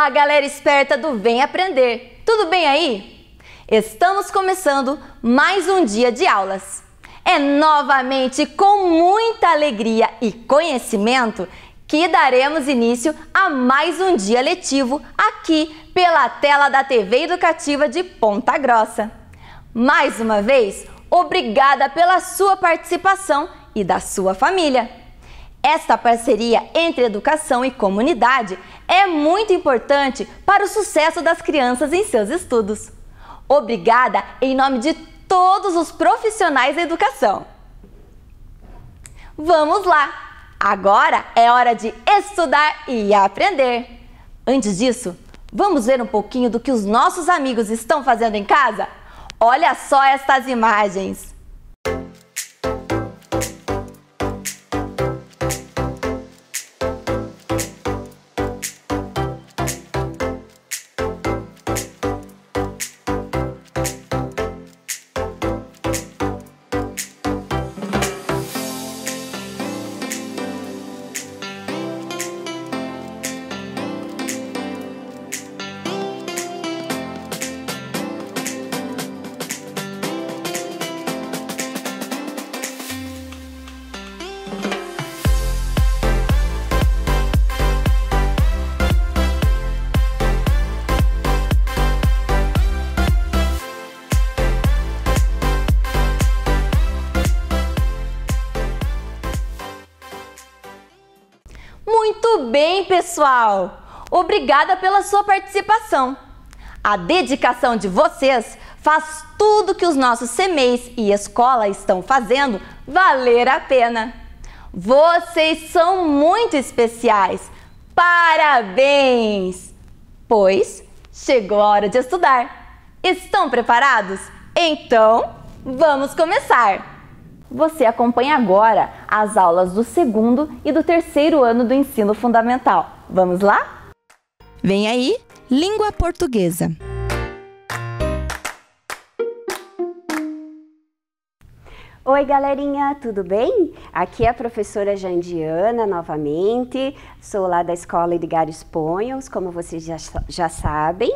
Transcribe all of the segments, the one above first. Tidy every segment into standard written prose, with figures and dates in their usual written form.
Olá, galera esperta do Vem Aprender! Tudo bem aí? Estamos começando mais um dia de aulas. É novamente com muita alegria e conhecimento que daremos início a mais um dia letivo aqui pela tela da TV Educativa de Ponta Grossa. Mais uma vez, obrigada pela sua participação e da sua família. Esta parceria entre educação e comunidade é muito importante para o sucesso das crianças em seus estudos. Obrigada em nome de todos os profissionais da educação. Vamos lá! Agora é hora de estudar e aprender. Antes disso, vamos ver um pouquinho do que os nossos amigos estão fazendo em casa? Olha só estas imagens! Muito bem, pessoal! Obrigada pela sua participação. A dedicação de vocês faz tudo que os nossos CMEIs e escola estão fazendo valer a pena. Vocês são muito especiais. Parabéns! Pois chegou a hora de estudar. Estão preparados? Então, vamos começar! Você acompanha agora as aulas do segundo e do terceiro ano do ensino fundamental. Vamos lá? Vem aí, língua portuguesa. Oi, galerinha, tudo bem? Aqui é a professora Jandiana novamente, sou lá da Escola Edgario Ponhos, como vocês já sabem.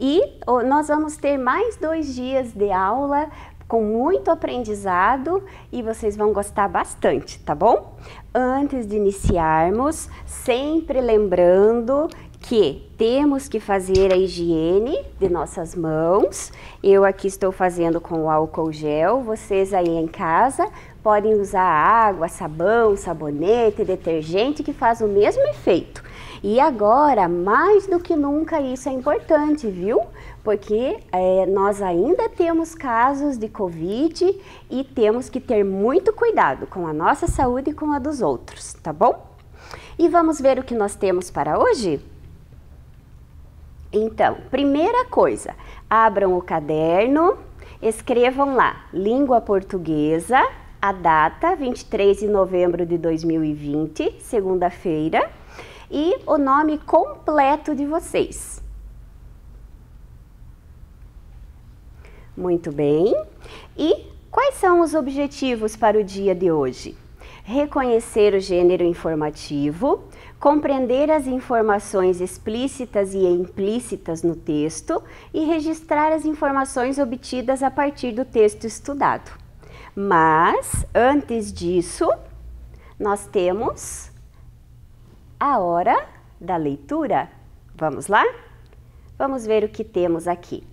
E nós vamos ter mais 2 dias de aula com muito aprendizado e vocês vão gostar bastante, tá bom? Antes de iniciarmos, sempre lembrando que temos que fazer a higiene de nossas mãos. Eu aqui estou fazendo com o álcool gel, vocês aí em casa podem usar água, sabão, sabonete, detergente que faz o mesmo efeito. E agora, mais do que nunca, isso é importante, viu? Porque nós ainda temos casos de Covid e temos que ter muito cuidado com a nossa saúde e com a dos outros, tá bom? E vamos ver o que nós temos para hoje? Então, primeira coisa, abram o caderno, escrevam lá, língua portuguesa, a data, 23 de novembro de 2020, segunda-feira, e o nome completo de vocês. Muito bem. E quais são os objetivos para o dia de hoje? Reconhecer o gênero informativo, compreender as informações explícitas e implícitas no texto e registrar as informações obtidas a partir do texto estudado. Mas, antes disso, nós temos a hora da leitura. Vamos lá? Vamos ver o que temos aqui.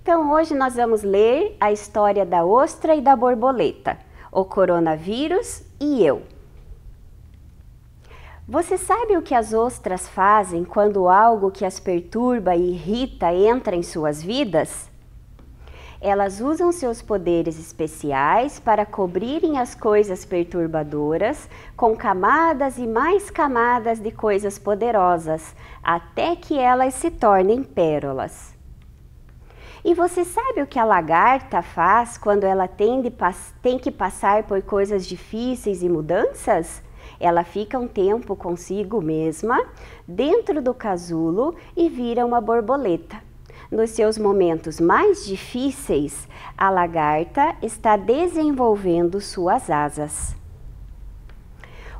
Então, hoje nós vamos ler a história da ostra e da borboleta, o coronavírus e eu. Você sabe o que as ostras fazem quando algo que as perturba e irrita entra em suas vidas? Elas usam seus poderes especiais para cobrirem as coisas perturbadoras com camadas e mais camadas de coisas poderosas, até que elas se tornem pérolas. E você sabe o que a lagarta faz quando ela tem que passar por coisas difíceis e mudanças? Ela fica um tempo consigo mesma, dentro do casulo, e vira uma borboleta. Nos seus momentos mais difíceis, a lagarta está desenvolvendo suas asas.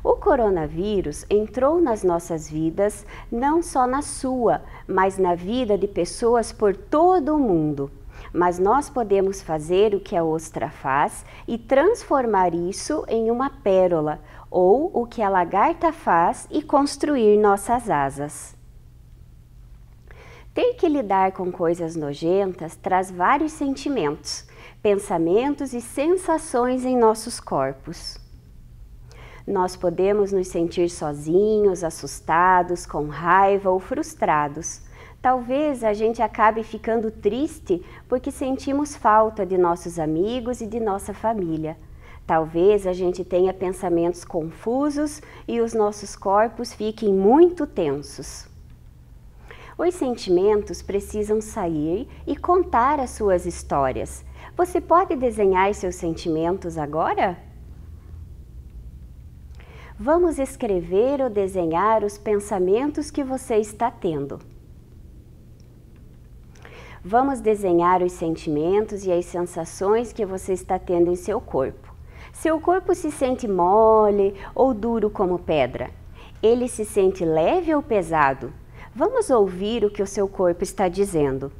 O coronavírus entrou nas nossas vidas, não só na sua, mas na vida de pessoas por todo o mundo. Mas nós podemos fazer o que a ostra faz e transformar isso em uma pérola, ou o que a lagarta faz e construir nossas asas. Ter que lidar com coisas nojentas traz vários sentimentos, pensamentos e sensações em nossos corpos. Nós podemos nos sentir sozinhos, assustados, com raiva ou frustrados. Talvez a gente acabe ficando triste porque sentimos falta de nossos amigos e de nossa família. Talvez a gente tenha pensamentos confusos e os nossos corpos fiquem muito tensos. Os sentimentos precisam sair e contar as suas histórias. Você pode desenhar seus sentimentos agora? Vamos escrever ou desenhar os pensamentos que você está tendo. Vamos desenhar os sentimentos e as sensações que você está tendo em seu corpo. Seu corpo se sente mole ou duro como pedra? Ele se sente leve ou pesado? Vamos ouvir o que o seu corpo está dizendo.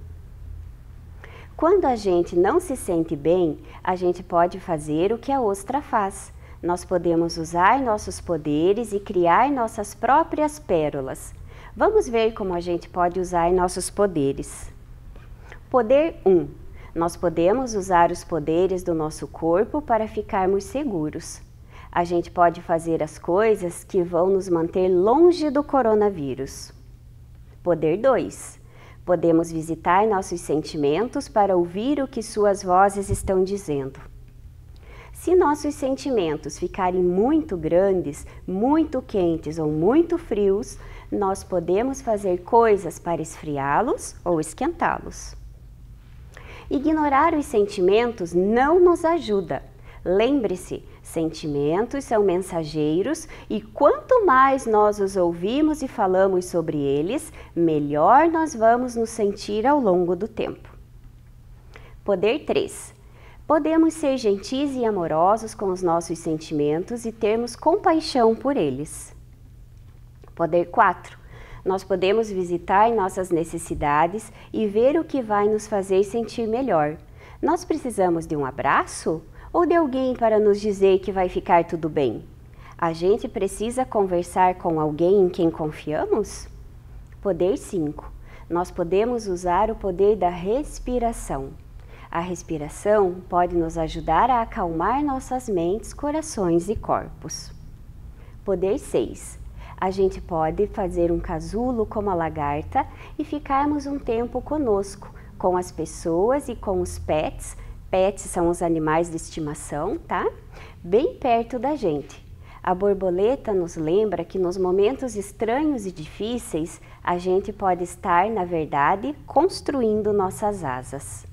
Quando a gente não se sente bem, a gente pode fazer o que a ostra faz. Nós podemos usar nossos poderes e criar nossas próprias pérolas. Vamos ver como a gente pode usar nossos poderes. Poder 1. Nós podemos usar os poderes do nosso corpo para ficarmos seguros. A gente pode fazer as coisas que vão nos manter longe do coronavírus. Poder 2. Podemos visitar nossos sentimentos para ouvir o que suas vozes estão dizendo. Se nossos sentimentos ficarem muito grandes, muito quentes ou muito frios, nós podemos fazer coisas para esfriá-los ou esquentá-los. Ignorar os sentimentos não nos ajuda. Lembre-se, sentimentos são mensageiros e quanto mais nós os ouvimos e falamos sobre eles, melhor nós vamos nos sentir ao longo do tempo. Poder 3. Podemos ser gentis e amorosos com os nossos sentimentos e termos compaixão por eles. Poder 4. Nós podemos visitar nossas necessidades e ver o que vai nos fazer sentir melhor. Nós precisamos de um abraço ou de alguém para nos dizer que vai ficar tudo bem? A gente precisa conversar com alguém em quem confiamos? Poder 5. Nós podemos usar o poder da respiração. A respiração pode nos ajudar a acalmar nossas mentes, corações e corpos. Poder 6. A gente pode fazer um casulo como a lagarta e ficarmos um tempo conosco, com as pessoas e com os pets. Pets são os animais de estimação, tá? Bem perto da gente. A borboleta nos lembra que nos momentos estranhos e difíceis, a gente pode estar, na verdade, construindo nossas asas.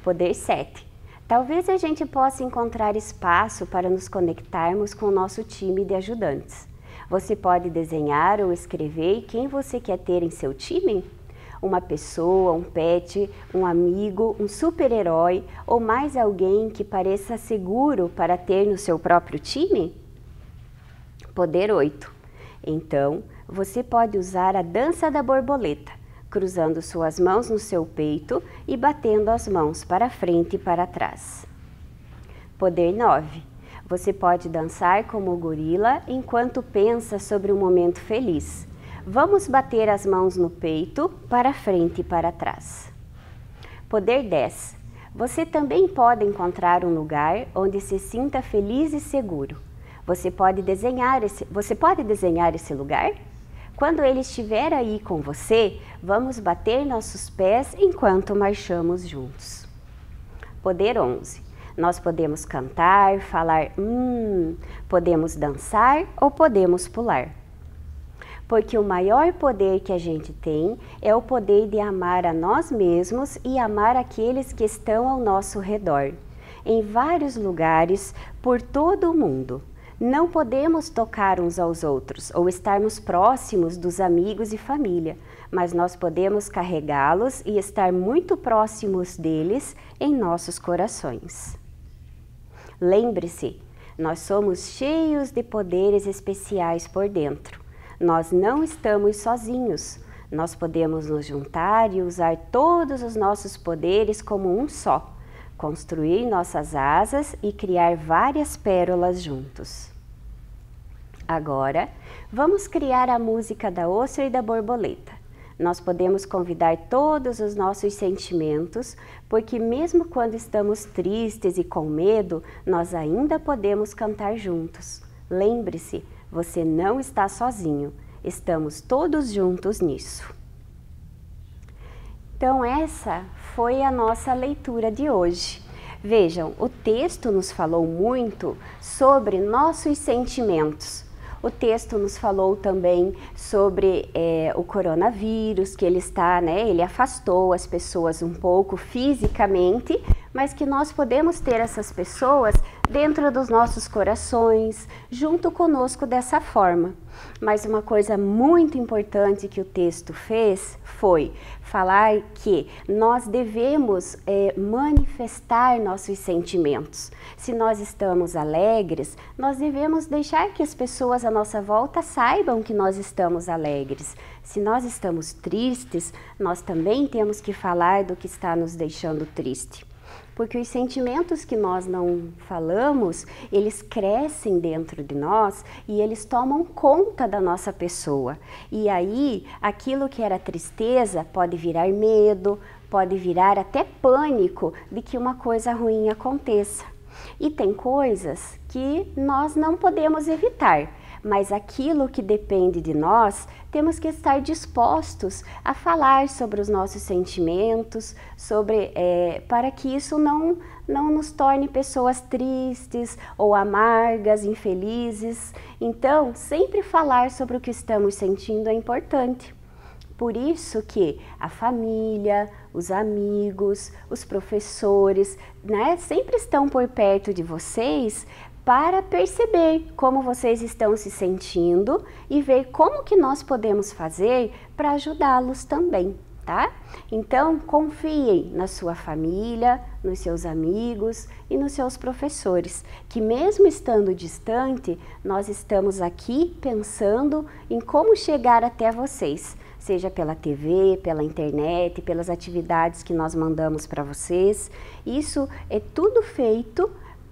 Poder 7. Talvez a gente possa encontrar espaço para nos conectarmos com o nosso time de ajudantes. Você pode desenhar ou escrever quem você quer ter em seu time? Uma pessoa, um pet, um amigo, um super-herói ou mais alguém que pareça seguro para ter no seu próprio time? Poder 8. Então, você pode usar a dança da borboleta, cruzando suas mãos no seu peito e batendo as mãos para frente e para trás. Poder 9. Você pode dançar como o gorila enquanto pensa sobre um momento feliz. Vamos bater as mãos no peito, para frente e para trás. Poder 10. Você também pode encontrar um lugar onde se sinta feliz e seguro. Você pode desenhar esse lugar? Quando ele estiver aí com você, vamos bater nossos pés enquanto marchamos juntos. Poder 11. Nós podemos cantar, falar podemos dançar ou podemos pular. Porque o maior poder que a gente tem é o poder de amar a nós mesmos e amar aqueles que estão ao nosso redor, em vários lugares por todo o mundo. Não podemos tocar uns aos outros ou estarmos próximos dos amigos e família, mas nós podemos carregá-los e estar muito próximos deles em nossos corações. Lembre-se, Nós somos cheios de poderes especiais por dentro. Nós não estamos sozinhos. Nós podemos nos juntar e usar todos os nossos poderes como um só, construir nossas asas e criar várias pérolas juntos. Agora, vamos criar a música da ostra e da borboleta. Nós podemos convidar todos os nossos sentimentos, porque mesmo quando estamos tristes e com medo, nós ainda podemos cantar juntos. Lembre-se, você não está sozinho, estamos todos juntos nisso. Então essa foi a nossa leitura de hoje. Vejam, o texto nos falou muito sobre nossos sentimentos. O texto nos falou também sobre o coronavírus, que ele afastou as pessoas um pouco fisicamente, mas que nós podemos ter essas pessoas dentro dos nossos corações, junto conosco dessa forma. Mas uma coisa muito importante que o texto fez foi falar que nós devemos manifestar nossos sentimentos. Se nós estamos alegres, nós devemos deixar que as pessoas à nossa volta saibam que nós estamos alegres. Se nós estamos tristes, nós também temos que falar do que está nos deixando triste. Porque os sentimentos que nós não falamos, eles crescem dentro de nós e eles tomam conta da nossa pessoa. E aí, aquilo que era tristeza pode virar medo, pode virar até pânico de que uma coisa ruim aconteça. E tem coisas que nós não podemos evitar, mas aquilo que depende de nós, temos que estar dispostos a falar sobre os nossos sentimentos, para que isso não nos torne pessoas tristes ou amargas, infelizes. Então, sempre falar sobre o que estamos sentindo é importante. Por isso que a família, os amigos, os professores, sempre estão por perto de vocês para perceber como vocês estão se sentindo e ver como que nós podemos fazer para ajudá-los também, tá? Então, confiem na sua família, nos seus amigos e nos seus professores, que mesmo estando distante, nós estamos aqui pensando em como chegar até vocês, seja pela TV, pela internet, pelas atividades que nós mandamos para vocês. Isso é tudo feito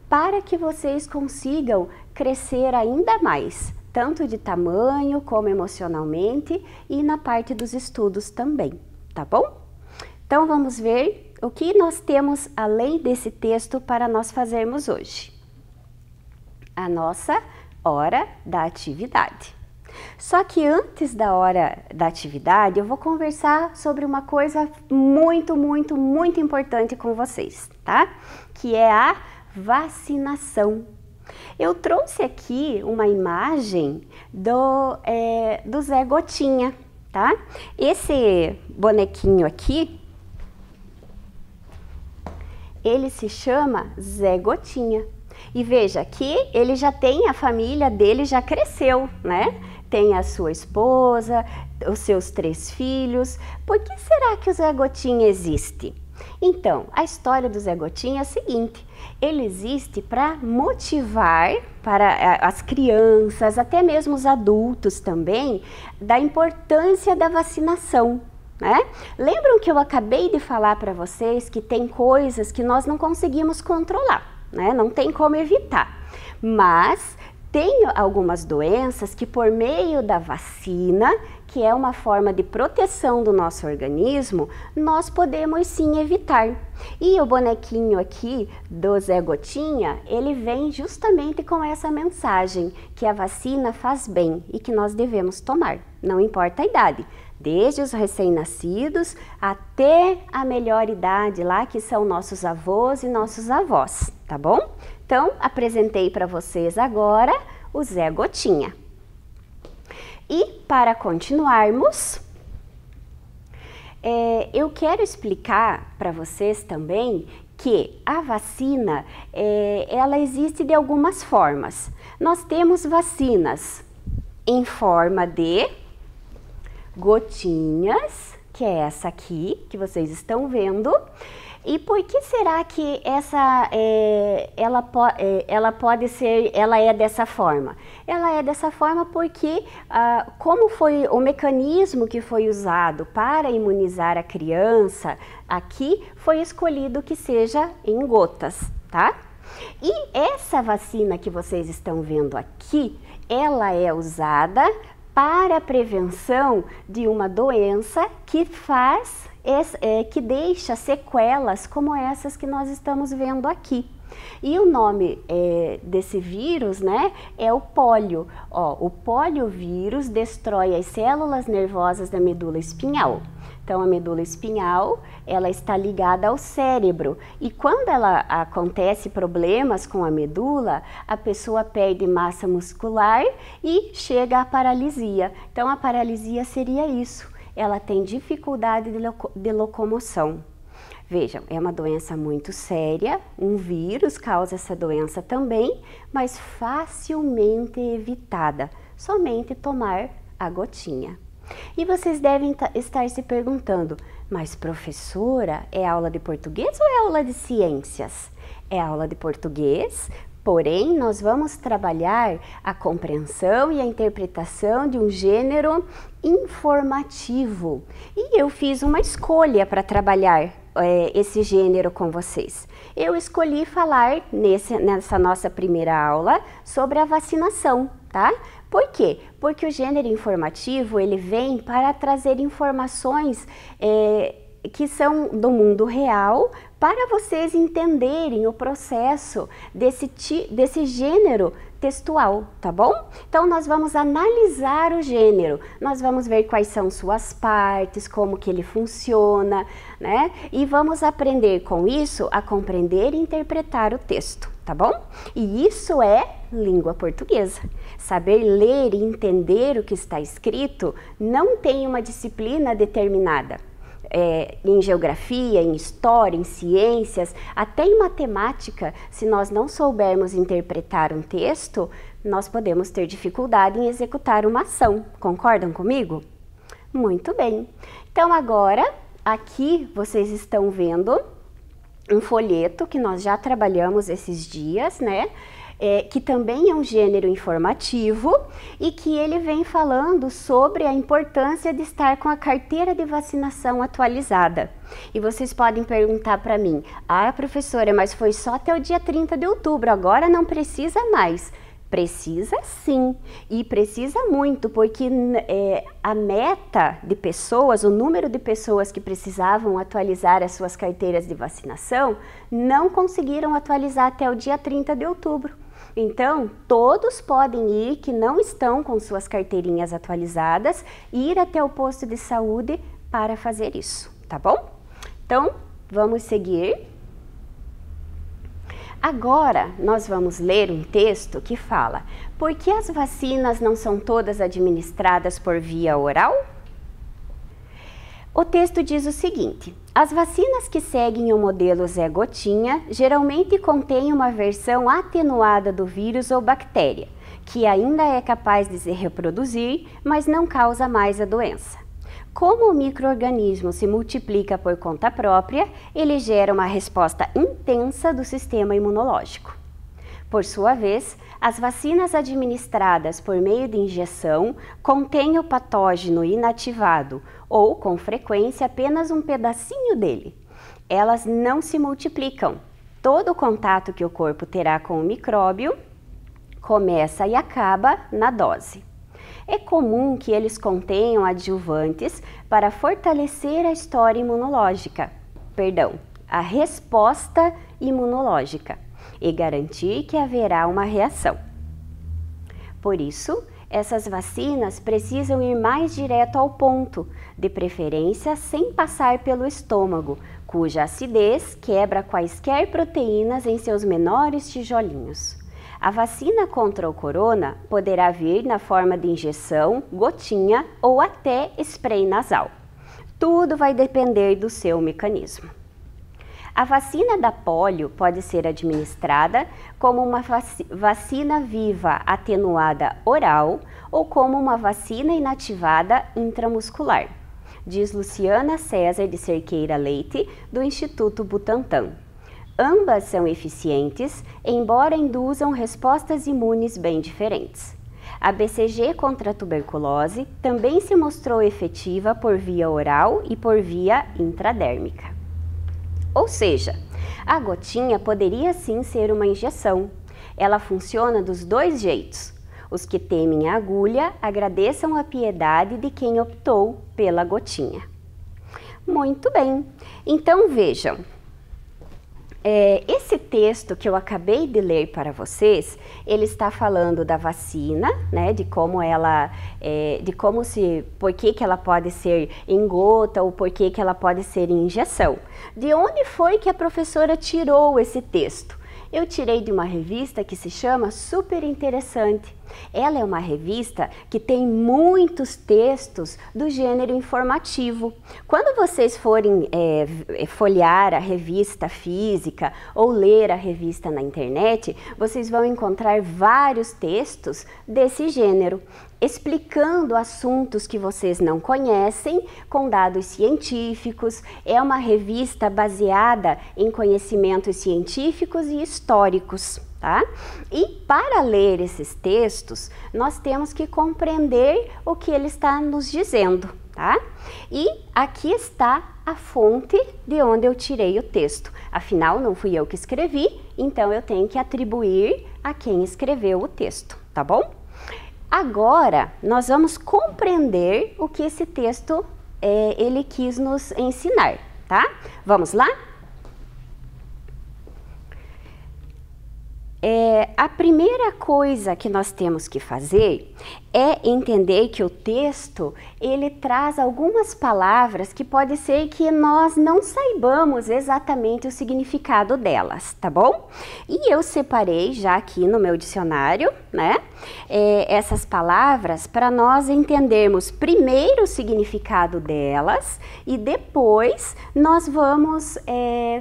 para que vocês consigam crescer ainda mais, tanto de tamanho como emocionalmente e na parte dos estudos também, tá bom? Então vamos ver o que nós temos além desse texto para nós fazermos hoje. A nossa hora da atividade. Só que antes da hora da atividade, eu vou conversar sobre uma coisa muito, muito, muito importante com vocês, tá? Que é a vacinação. Eu trouxe aqui uma imagem do Zé Gotinha, tá? Esse bonequinho aqui, ele se chama Zé Gotinha. E veja que ele já tem, a família dele já cresceu, né? Tem a sua esposa, os seus 3 filhos. Por que será que o Zé Gotinha existe? Então, a história do Zé Gotinha é a seguinte: ele existe para motivar para as crianças, até mesmo os adultos também, da importância da vacinação, né? Lembram que eu acabei de falar para vocês que tem coisas que nós não conseguimos controlar, né? Não tem como evitar, mas tem algumas doenças que por meio da vacina, que é uma forma de proteção do nosso organismo, nós podemos sim evitar. E o bonequinho aqui do Zé Gotinha, ele vem justamente com essa mensagem, que a vacina faz bem e que nós devemos tomar, não importa a idade. Desde os recém-nascidos até a melhor idade lá, que são nossos avós e nossos avós, tá bom? Então, apresentei para vocês agora o Zé Gotinha. E para continuarmos, eu quero explicar para vocês também que a vacina, ela existe de algumas formas. Nós temos vacinas em forma de gotinhas, que é essa aqui, que vocês estão vendo. E por que será que ela é dessa forma? Ela é dessa forma porque, como foi o mecanismo que foi usado para imunizar a criança, aqui foi escolhido que seja em gotas, tá? E essa vacina que vocês estão vendo aqui, ela é usada para a prevenção de uma doença que que deixa sequelas como essas que nós estamos vendo aqui. E o nome desse vírus, né, é o pólio. Ó, o poliovírus destrói as células nervosas da medula espinhal. Então, a medula espinhal, ela está ligada ao cérebro. E quando acontece problemas com a medula, a pessoa perde massa muscular e chega à paralisia. Então, a paralisia seria isso. Ela tem dificuldade de locomoção. Vejam, é uma doença muito séria, um vírus causa essa doença também, mas facilmente evitada, somente tomar a gotinha. E vocês devem estar se perguntando, mas professora, é aula de português ou é aula de ciências? É aula de português, porém nós vamos trabalhar a compreensão e a interpretação de um gênero informativo. E eu fiz uma escolha para trabalhar esse gênero com vocês. Eu escolhi falar nessa nossa primeira aula sobre a vacinação, tá? Por quê? Porque o gênero informativo, ele vem para trazer informações que são do mundo real, para vocês entenderem o processo desse gênero textual, tá bom? Então, nós vamos analisar o gênero, nós vamos ver quais são suas partes, como que ele funciona, né? E vamos aprender com isso a compreender e interpretar o texto, tá bom? E isso é língua portuguesa. Saber ler e entender o que está escrito não tem uma disciplina determinada. Em geografia, em história, em ciências, até em matemática, se nós não soubermos interpretar um texto, nós podemos ter dificuldade em executar uma ação. Concordam comigo? Muito bem. Então agora, aqui vocês estão vendo um folheto que nós já trabalhamos esses dias, né? Que também é um gênero informativo e que ele vem falando sobre a importância de estar com a carteira de vacinação atualizada. E vocês podem perguntar para mim, professora, mas foi só até o dia 30 de outubro, agora não precisa mais. Precisa sim, e precisa muito, porque a meta de pessoas, o número de pessoas que precisavam atualizar as suas carteiras de vacinação, não conseguiram atualizar até o dia 30 de outubro. Então, todos podem ir, que não estão com suas carteirinhas atualizadas, ir até o posto de saúde para fazer isso, tá bom? Então, vamos seguir. Agora, nós vamos ler um texto que fala: por que as vacinas não são todas administradas por via oral? O texto diz o seguinte: as vacinas que seguem o modelo Zé Gotinha geralmente contêm uma versão atenuada do vírus ou bactéria, que ainda é capaz de se reproduzir, mas não causa mais a doença. Como o micro-organismo se multiplica por conta própria, ele gera uma resposta intensa do sistema imunológico. Por sua vez, as vacinas administradas por meio de injeção contêm o patógeno inativado ou, com frequência, apenas um pedacinho dele. Elas não se multiplicam. Todo o contato que o corpo terá com o micróbio começa e acaba na dose. É comum que eles contenham adjuvantes para fortalecer a resposta imunológica e garantir que haverá uma reação. Por isso, essas vacinas precisam ir mais direto ao ponto, de preferência sem passar pelo estômago, cuja acidez quebra quaisquer proteínas em seus menores tijolinhos. A vacina contra o corona poderá vir na forma de injeção, gotinha ou até spray nasal. Tudo vai depender do seu mecanismo. A vacina da polio pode ser administrada como uma vacina viva atenuada oral ou como uma vacina inativada intramuscular. diz Luciana César de Cerqueira Leite, do Instituto Butantan. Ambas são eficientes, embora induzam respostas imunes bem diferentes. A BCG contra a tuberculose também se mostrou efetiva por via oral e por via intradérmica. Ou seja, a gotinha poderia sim ser uma injeção. Ela funciona dos dois jeitos. Os que temem a agulha agradeçam a piedade de quem optou pela gotinha. Muito bem, então vejam. Esse texto que eu acabei de ler para vocês, ele está falando da vacina, né, de como ela, por que ela pode ser em gota ou por que ela pode ser em injeção. De onde foi que a professora tirou esse texto? Eu tirei de uma revista que se chama Super Interessante. Ela é uma revista que tem muitos textos do gênero informativo. Quando vocês forem folhear a revista física ou ler a revista na internet, vocês vão encontrar vários textos desse gênero, explicando assuntos que vocês não conhecem, com dados científicos. É uma revista baseada em conhecimentos científicos e históricos, tá? E para ler esses textos, nós temos que compreender o que ele está nos dizendo, tá? E aqui está a fonte de onde eu tirei o texto. Afinal, não fui eu que escrevi, então eu tenho que atribuir a quem escreveu o texto, tá bom? Agora, nós vamos compreender o que esse texto ele quis nos ensinar, tá? Vamos lá? A primeira coisa que nós temos que fazer é entender que o texto, ele traz algumas palavras que pode ser que nós não saibamos exatamente o significado delas, tá bom? E eu separei já aqui no meu dicionário, né, essas palavras para nós entendermos primeiro o significado delas e depois nós vamos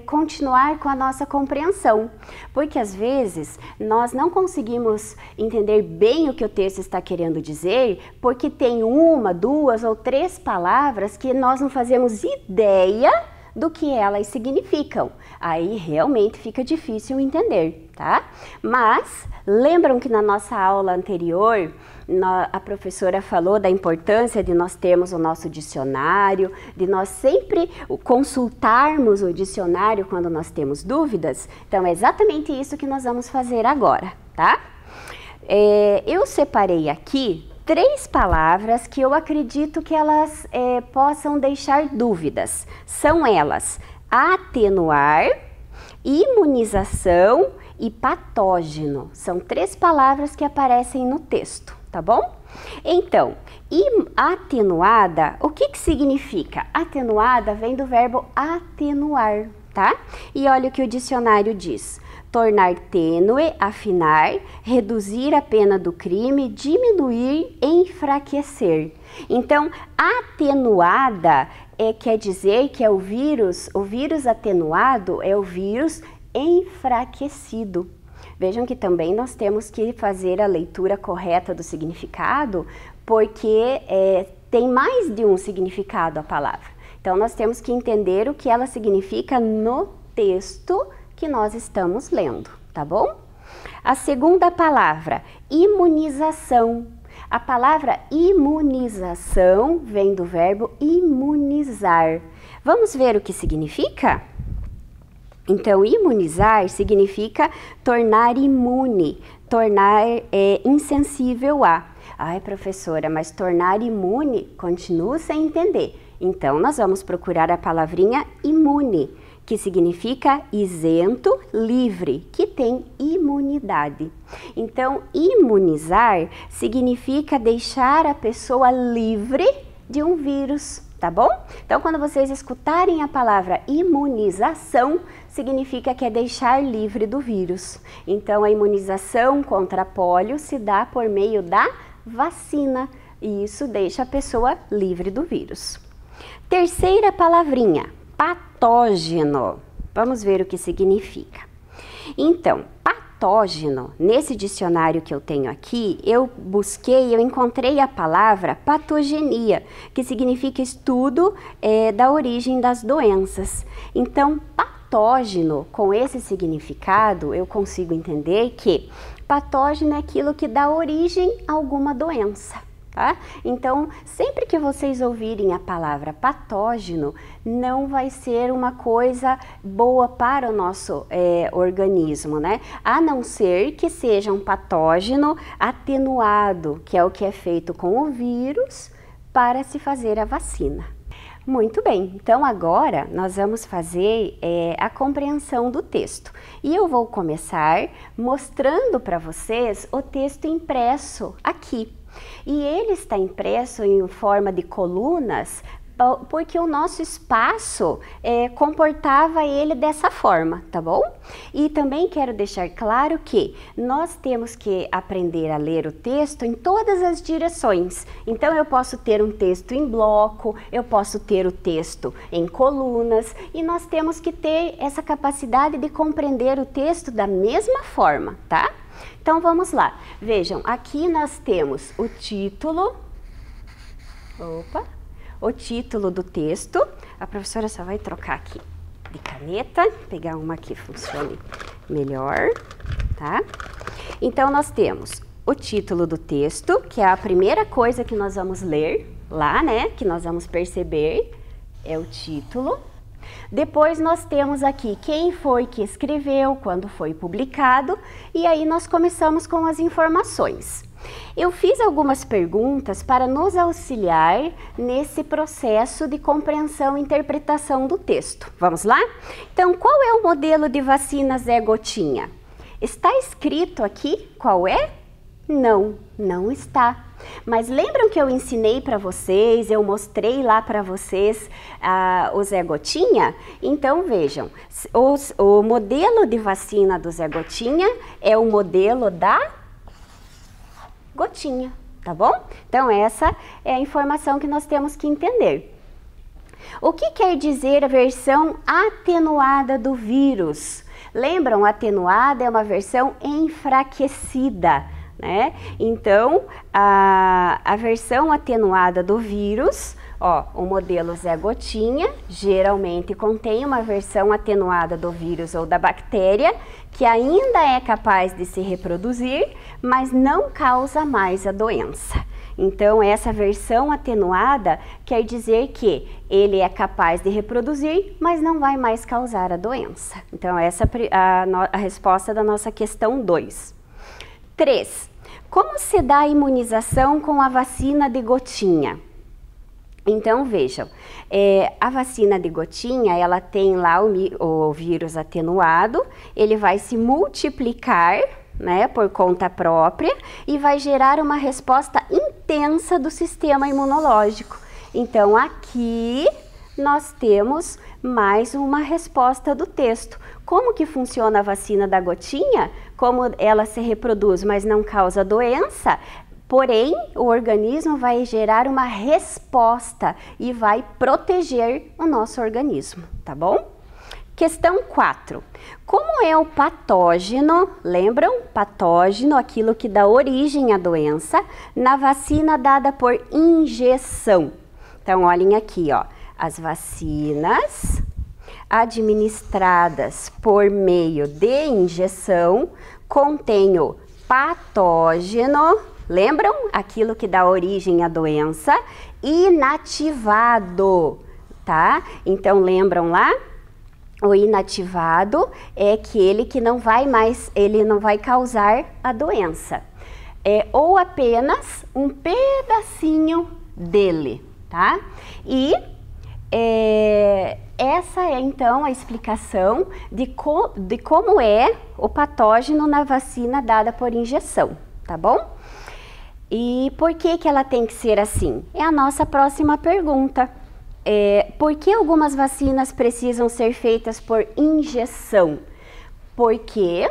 continuar com a nossa compreensão, porque às vezes nós não conseguimos entender bem o que o texto está querendo dizer, porque tem uma, duas ou três palavras que nós não fazemos ideia do que elas significam. Aí realmente fica difícil entender, tá? Mas lembram que na nossa aula anterior a professora falou da importância de nós termos o nosso dicionário, de nós sempre consultarmos o dicionário quando nós temos dúvidas? Então é exatamente isso que nós vamos fazer agora, tá? Eu separei aqui 3 palavras que eu acredito que elas possam deixar dúvidas. São elas: atenuar, imunização e patógeno. São 3 palavras que aparecem no texto, tá bom? Então, atenuada, o que significa? Atenuada vem do verbo atenuar, tá? E olha o que o dicionário diz: tornar tênue, afinar, reduzir a pena do crime, diminuir, enfraquecer. Então, atenuada quer dizer que é o vírus atenuado é o vírus enfraquecido. Vejam que também nós temos que fazer a leitura correta do significado, porque tem mais de um significado a palavra. Então, nós temos que entender o que ela significa no texto que nós estamos lendo, tá bom? A segunda palavra, imunização. A palavra imunização vem do verbo imunizar. Vamos ver o que significa? Então, imunizar significa tornar imune, tornar insensível a. Ai, professora, mas tornar imune, continuo sem entender. Então, nós vamos procurar a palavrinha imune, que significa isento, livre, que tem imunidade. Então, imunizar significa deixar a pessoa livre de um vírus, tá bom? Então, quando vocês escutarem a palavra imunização, significa que é deixar livre do vírus. Então, a imunização contra pólio se dá por meio da vacina, e isso deixa a pessoa livre do vírus. Terceira palavrinha, patógeno. Vamos ver o que significa. Então, patógeno, nesse dicionário que eu tenho aqui, eu busquei, eu encontrei a palavra patogenia, que significa estudo da origem das doenças. Então, patógeno, com esse significado, eu consigo entender que patógeno é aquilo que dá origem a alguma doença. Tá? Então, sempre que vocês ouvirem a palavra patógeno, não vai ser uma coisa boa para o nosso organismo, né? A não ser que seja um patógeno atenuado, que é o que é feito com o vírus para se fazer a vacina. Muito bem, então agora nós vamos fazer a compreensão do texto. E eu vou começar mostrando para vocês o texto impresso aqui. E ele está impresso em forma de colunas porque o nosso espaço comportava ele dessa forma, tá bom? E também quero deixar claro que nós temos que aprender a ler o texto em todas as direções. Então eu posso ter um texto em bloco, eu posso ter o texto em colunas e nós temos que ter essa capacidade de compreender o texto da mesma forma, tá? Então vamos lá, vejam, aqui nós temos o título, o título do texto. A professora só vai trocar aqui de caneta, pegar uma que funcione melhor, tá? Então nós temos o título do texto, que é a primeira coisa que nós vamos ler lá, né? Que nós vamos perceber, é o título. Depois nós temos aqui quem foi que escreveu, quando foi publicado, e aí nós começamos com as informações. Eu fiz algumas perguntas para nos auxiliar nesse processo de compreensão e interpretação do texto. Vamos lá? Então, qual é o modelo de vacina Zé Gotinha? Está escrito aqui qual é? Não, não está. Mas lembram que eu ensinei para vocês, eu mostrei lá para vocês o Zé Gotinha? Então vejam, o modelo de vacina do Zé Gotinha é o modelo da gotinha, tá bom? Então essa é a informação que nós temos que entender. O que quer dizer a versão atenuada do vírus? Lembram, atenuada é uma versão enfraquecida, né? Então, a versão atenuada do vírus, ó, o modelo Zé Gotinha, geralmente contém uma versão atenuada do vírus ou da bactéria, que ainda é capaz de se reproduzir, mas não causa mais a doença. Então, essa versão atenuada quer dizer que ele é capaz de reproduzir, mas não vai mais causar a doença. Então, essa é a resposta da nossa questão 2. 3. Como se dá a imunização com a vacina de gotinha? Então, vejam, a vacina de gotinha, ela tem lá o vírus atenuado, ele vai se multiplicar, né, por conta própria e vai gerar uma resposta intensa do sistema imunológico. Então, aqui nós temos mais uma resposta do texto. Como que funciona a vacina da gotinha? Como ela se reproduz, mas não causa doença, porém o organismo vai gerar uma resposta e vai proteger o nosso organismo, tá bom? Questão 4. Como é o patógeno, lembram? Patógeno, aquilo que dá origem à doença, na vacina dada por injeção. Então, olhem aqui, ó, as vacinas administradas por meio de injeção contém o patógeno, lembram? Aquilo que dá origem à doença, inativado, tá? Então, lembram lá? O inativado é aquele que não vai mais, ele não vai causar a doença. Ou apenas um pedacinho dele, tá? E essa é então a explicação de como é o patógeno na vacina dada por injeção, tá bom? E por que ela tem que ser assim? É a nossa próxima pergunta. Por que algumas vacinas precisam ser feitas por injeção? Porque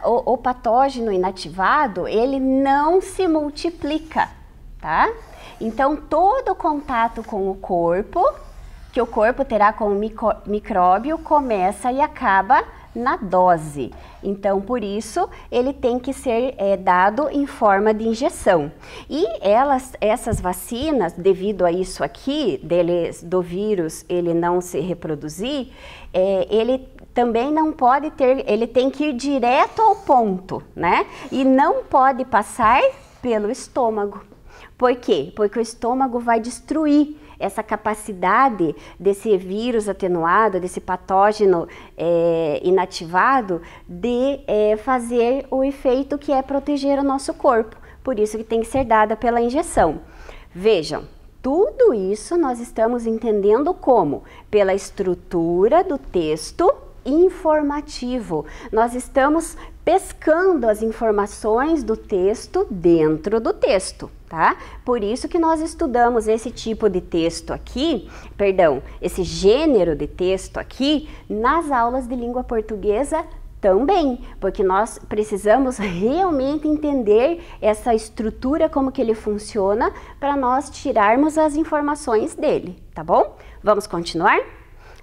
o patógeno inativado, ele não se multiplica, tá? Então, todo contato com o corpo que o corpo terá como micróbio começa e acaba na dose. Então, por isso, ele tem que ser dado em forma de injeção. E essas vacinas, devido a isso aqui, do vírus ele não se reproduzir, ele também não pode ter, ele tem que ir direto ao ponto, né? E não pode passar pelo estômago. Por quê? Porque o estômago vai destruir essa capacidade desse vírus atenuado, desse patógeno inativado, de fazer o efeito que é proteger o nosso corpo. Por isso que tem que ser dada pela injeção. Vejam, tudo isso nós estamos entendendo como? Pela estrutura do texto informativo. Nós estamos pescando as informações do texto dentro do texto, tá? Por isso que nós estudamos esse tipo de texto aqui, esse gênero de texto aqui, nas aulas de língua portuguesa também, porque nós precisamos realmente entender essa estrutura, como que ele funciona, para nós tirarmos as informações dele, tá bom? Vamos continuar?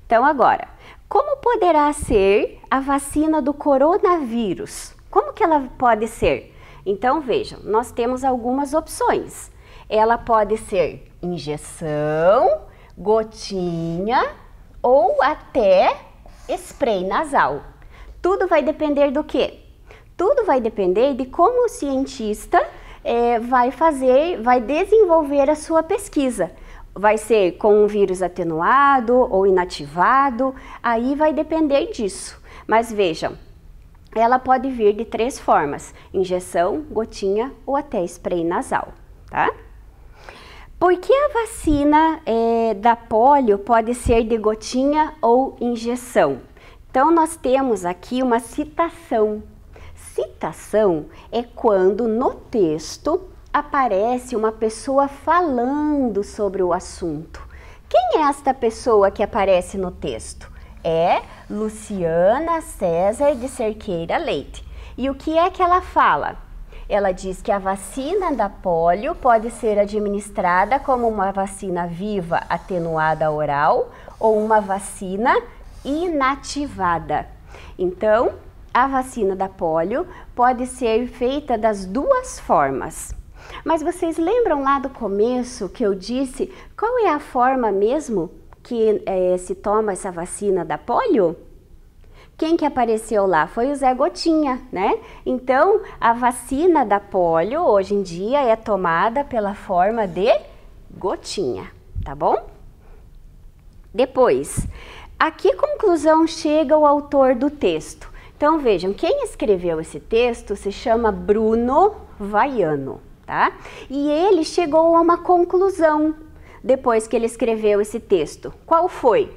Então agora, como poderá ser a vacina do coronavírus? Como que ela pode ser? Então vejam, nós temos algumas opções. Ela pode ser injeção, gotinha ou até spray nasal. Tudo vai depender do quê? Tudo vai depender de como o cientista vai desenvolver a sua pesquisa. Vai ser com um vírus atenuado ou inativado, aí vai depender disso. Mas vejam, ela pode vir de 3 formas: injeção, gotinha ou até spray nasal, tá? Por que a vacina da polio pode ser de gotinha ou injeção? Então, nós temos aqui uma citação. Citação é quando no texto aparece uma pessoa falando sobre o assunto. Quem é esta pessoa que aparece no texto? É Luciana César de Cerqueira Leite. E o que é que ela fala? Ela diz que a vacina da polio pode ser administrada como uma vacina viva atenuada oral ou uma vacina inativada. Então, a vacina da polio pode ser feita das 2 formas. Mas vocês lembram lá do começo que eu disse qual é a forma mesmo que se toma essa vacina da polio? Quem que apareceu lá? Foi o Zé Gotinha, né? Então, a vacina da polio hoje em dia é tomada pela forma de gotinha, tá bom? Depois, a que conclusão chega o autor do texto? Então, vejam, quem escreveu esse texto se chama Bruno Vaiano. Tá? E ele chegou a uma conclusão depois que ele escreveu esse texto. Qual foi?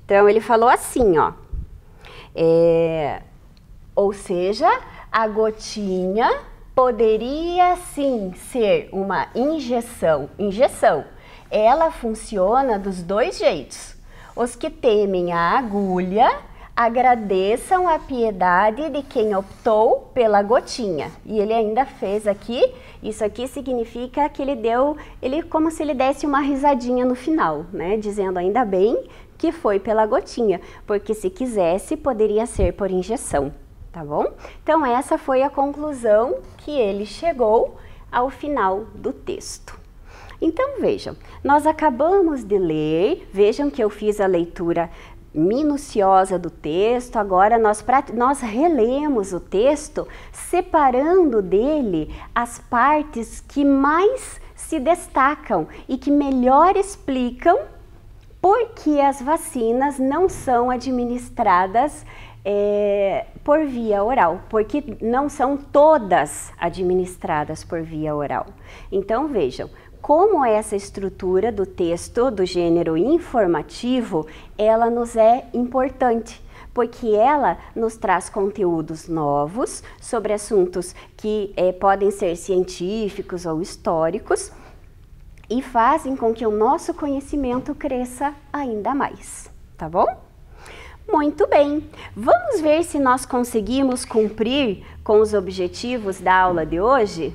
Então, ele falou assim, ó. Ou seja, a gotinha poderia sim ser uma injeção. Injeção, ela funciona dos 2 jeitos. Os que temem a agulha agradeçam a piedade de quem optou pela gotinha. E ele ainda fez aqui, isso aqui significa que ele como se ele desse uma risadinha no final, né? Dizendo ainda bem que foi pela gotinha, porque se quisesse poderia ser por injeção, tá bom? Então essa foi a conclusão que ele chegou ao final do texto. Então vejam, nós acabamos de ler, vejam que eu fiz a leitura minuciosa do texto. Agora nós relemos o texto, separando dele as partes que mais se destacam e que melhor explicam por que as vacinas não são administradas por via oral, porque não são todas administradas por via oral. Então vejam, como essa estrutura do texto do gênero informativo, ela nos é importante, porque ela nos traz conteúdos novos sobre assuntos que podem ser científicos ou históricos e fazem com que o nosso conhecimento cresça ainda mais, tá bom? Muito bem, vamos ver se nós conseguimos cumprir com os objetivos da aula de hoje?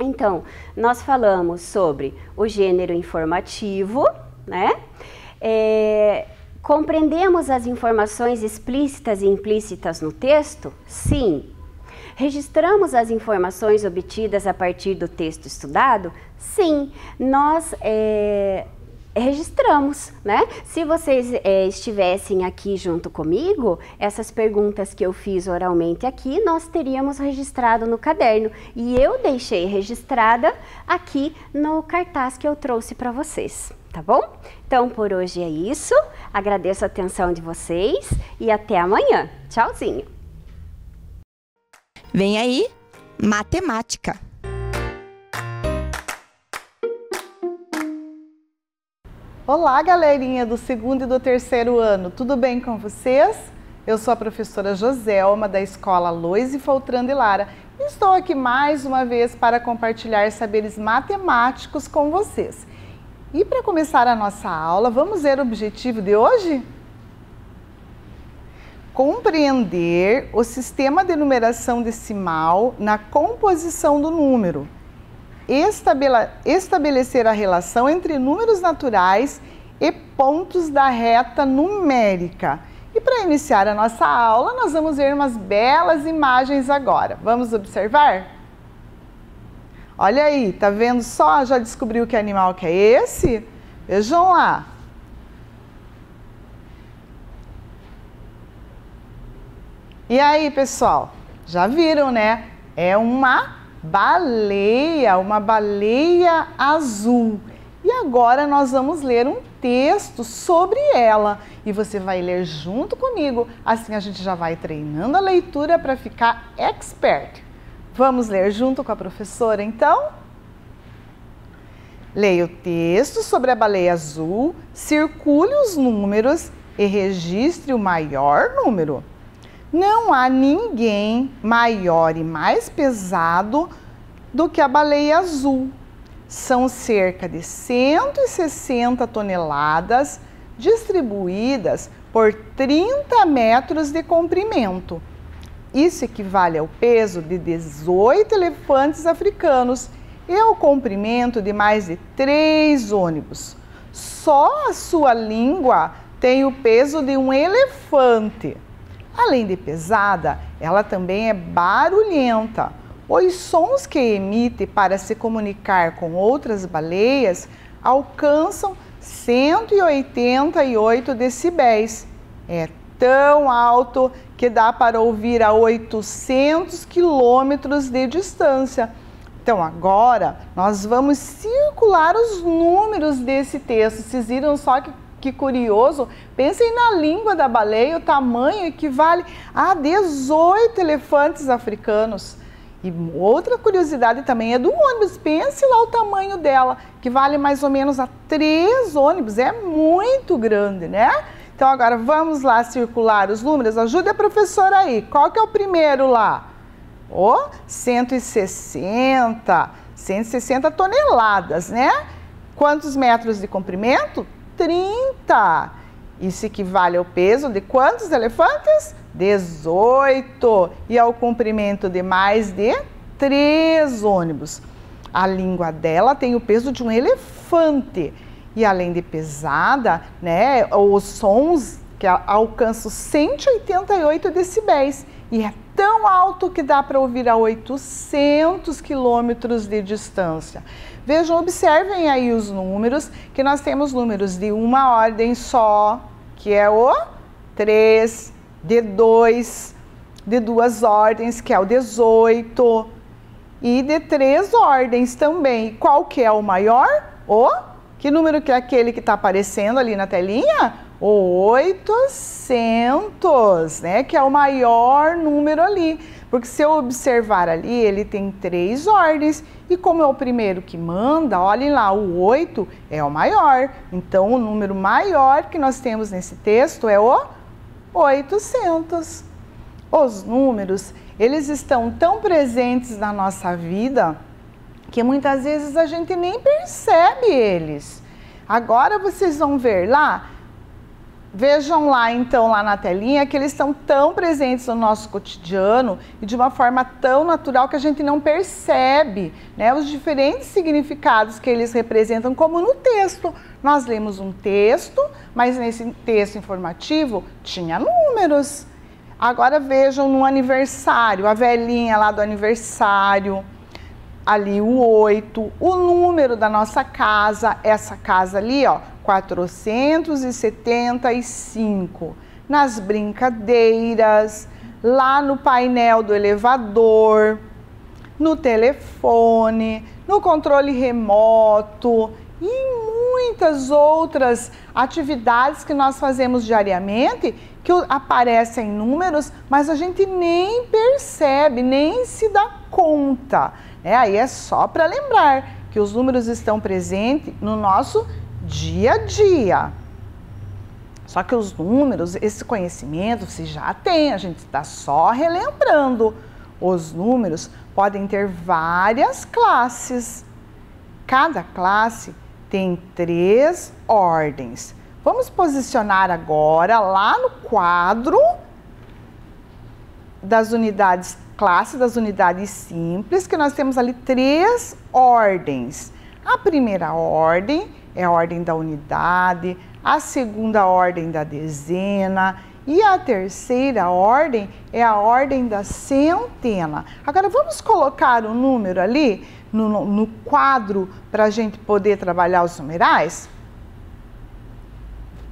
Então, nós falamos sobre o gênero informativo, né? Compreendemos as informações explícitas e implícitas no texto? Sim. Registramos as informações obtidas a partir do texto estudado? Sim. Nós registramos, né? Se vocês estivessem aqui junto comigo, essas perguntas que eu fiz oralmente aqui, nós teríamos registrado no caderno. E eu deixei registrada aqui no cartaz que eu trouxe para vocês, tá bom? Então, por hoje é isso. Agradeço a atenção de vocês e até amanhã. Tchauzinho! Vem aí, matemática! Olá, galerinha do segundo e do terceiro ano, tudo bem com vocês? Eu sou a professora Joselma, da Escola Loise Foltran de Lara, e estou aqui mais uma vez para compartilhar saberes matemáticos com vocês. E para começar a nossa aula, vamos ver o objetivo de hoje? Compreender o sistema de numeração decimal na composição do número. Estabelecer a relação entre números naturais e pontos da reta numérica. E para iniciar a nossa aula, nós vamos ver umas belas imagens agora. Vamos observar? Olha aí, tá vendo só? Já descobriu que animal que é esse? Vejam lá. E aí, pessoal? Já viram, né? É uma baleia azul. E agora nós vamos ler um texto sobre ela. E você vai ler junto comigo, assim a gente já vai treinando a leitura para ficar expert. Vamos ler junto com a professora, então? Leia o texto sobre a baleia azul, circule os números e registre o maior número. Não há ninguém maior e mais pesado do que a baleia azul. São cerca de 160 toneladas distribuídas por 30 metros de comprimento. Isso equivale ao peso de 18 elefantes africanos e ao comprimento de mais de 3 ônibus. Só a sua língua tem o peso de um elefante. Além de pesada, ela também é barulhenta. Os sons que emite para se comunicar com outras baleias alcançam 188 decibéis. É tão alto que dá para ouvir a 800 quilômetros de distância. Então agora nós vamos circular os números desse texto. Vocês viram só que curioso? Pensem na língua da baleia, o tamanho equivale a 18 elefantes africanos. E outra curiosidade também é do ônibus. Pense lá o tamanho dela, que vale mais ou menos a 3 ônibus. É muito grande, né? Então agora vamos lá circular os números. Ajude a professora aí. Qual que é o primeiro lá? 160 toneladas, né? Quantos metros de comprimento? 30. Isso equivale ao peso de quantos elefantes? 18. E ao comprimento de mais de 3 ônibus. A língua dela tem o peso de um elefante. E além de pesada, né, os sons que alcançam 188 decibéis. E é tão alto que dá para ouvir a 800 quilômetros de distância. Vejam, observem aí os números, que nós temos números de uma ordem só, que é o 3, de 2, de 2 ordens, que é o 18, e de 3 ordens também. Qual que é o maior? Que número que é aquele que está aparecendo ali na telinha? O 800, né? Que é o maior número ali. Porque se eu observar ali, ele tem 3 ordens. E como é o primeiro que manda, olhem lá, o 8 é o maior. Então, o número maior que nós temos nesse texto é o 800. Os números, eles estão tão presentes na nossa vida que muitas vezes a gente nem percebe eles. Agora vocês vão ver lá, Vejam lá, então, lá na telinha, que eles estão tão presentes no nosso cotidiano e de uma forma tão natural que a gente não percebe, né, os diferentes significados que eles representam, como no texto. Nós lemos um texto, mas nesse texto informativo tinha números. Agora vejam no aniversário, a velhinha lá do aniversário, ali o 8, o número da nossa casa, essa casa ali, ó, 475. Nas brincadeiras, lá no painel do elevador, no telefone, no controle remoto e em muitas outras atividades que nós fazemos diariamente, que aparecem números, mas a gente nem percebe, nem se dá conta. Aí é só para lembrar que os números estão presentes no nosso dia a dia. Só que os números, esse conhecimento você já tem, a gente está só relembrando. Os números podem ter várias classes. Cada classe tem 3 ordens. Vamos posicionar agora lá no quadro das unidades, classe das unidades simples, que nós temos ali 3 ordens. A primeira ordem é a ordem da unidade, a segunda ordem da dezena e a terceira ordem é a ordem da centena. Agora vamos colocar o número ali no quadro para a gente poder trabalhar os numerais?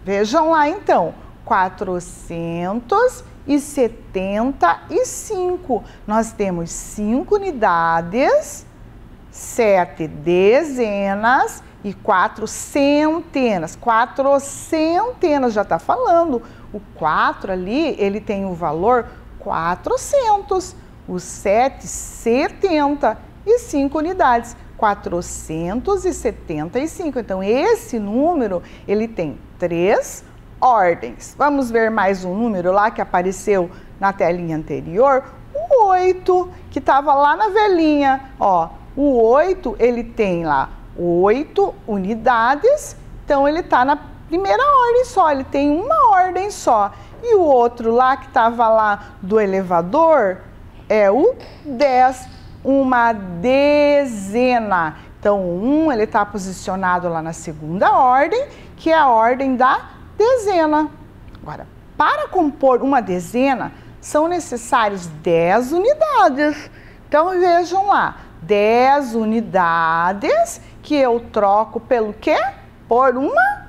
Vejam lá então, 475. Nós temos 5 unidades, 7 dezenas e 4 centenas. 4 centenas, já está falando. O 4 ali, ele tem o valor 400. O 7, 70 e 5 unidades, 475. Então, esse número, ele tem 3 ordens. Vamos ver mais um número lá que apareceu na telinha anterior. O 8, que estava lá na velhinha. Ó, o 8, ele tem lá 8 unidades. Então, ele está na primeira ordem só. Ele tem uma ordem só. E o outro lá, que estava lá do elevador, é o 10. Uma dezena. Então, o 1, ele está posicionado lá na segunda ordem, que é a ordem da dezena. Agora, para compor uma dezena, são necessários 10 unidades. Então, vejam lá, 10 unidades que eu troco pelo quê? Por uma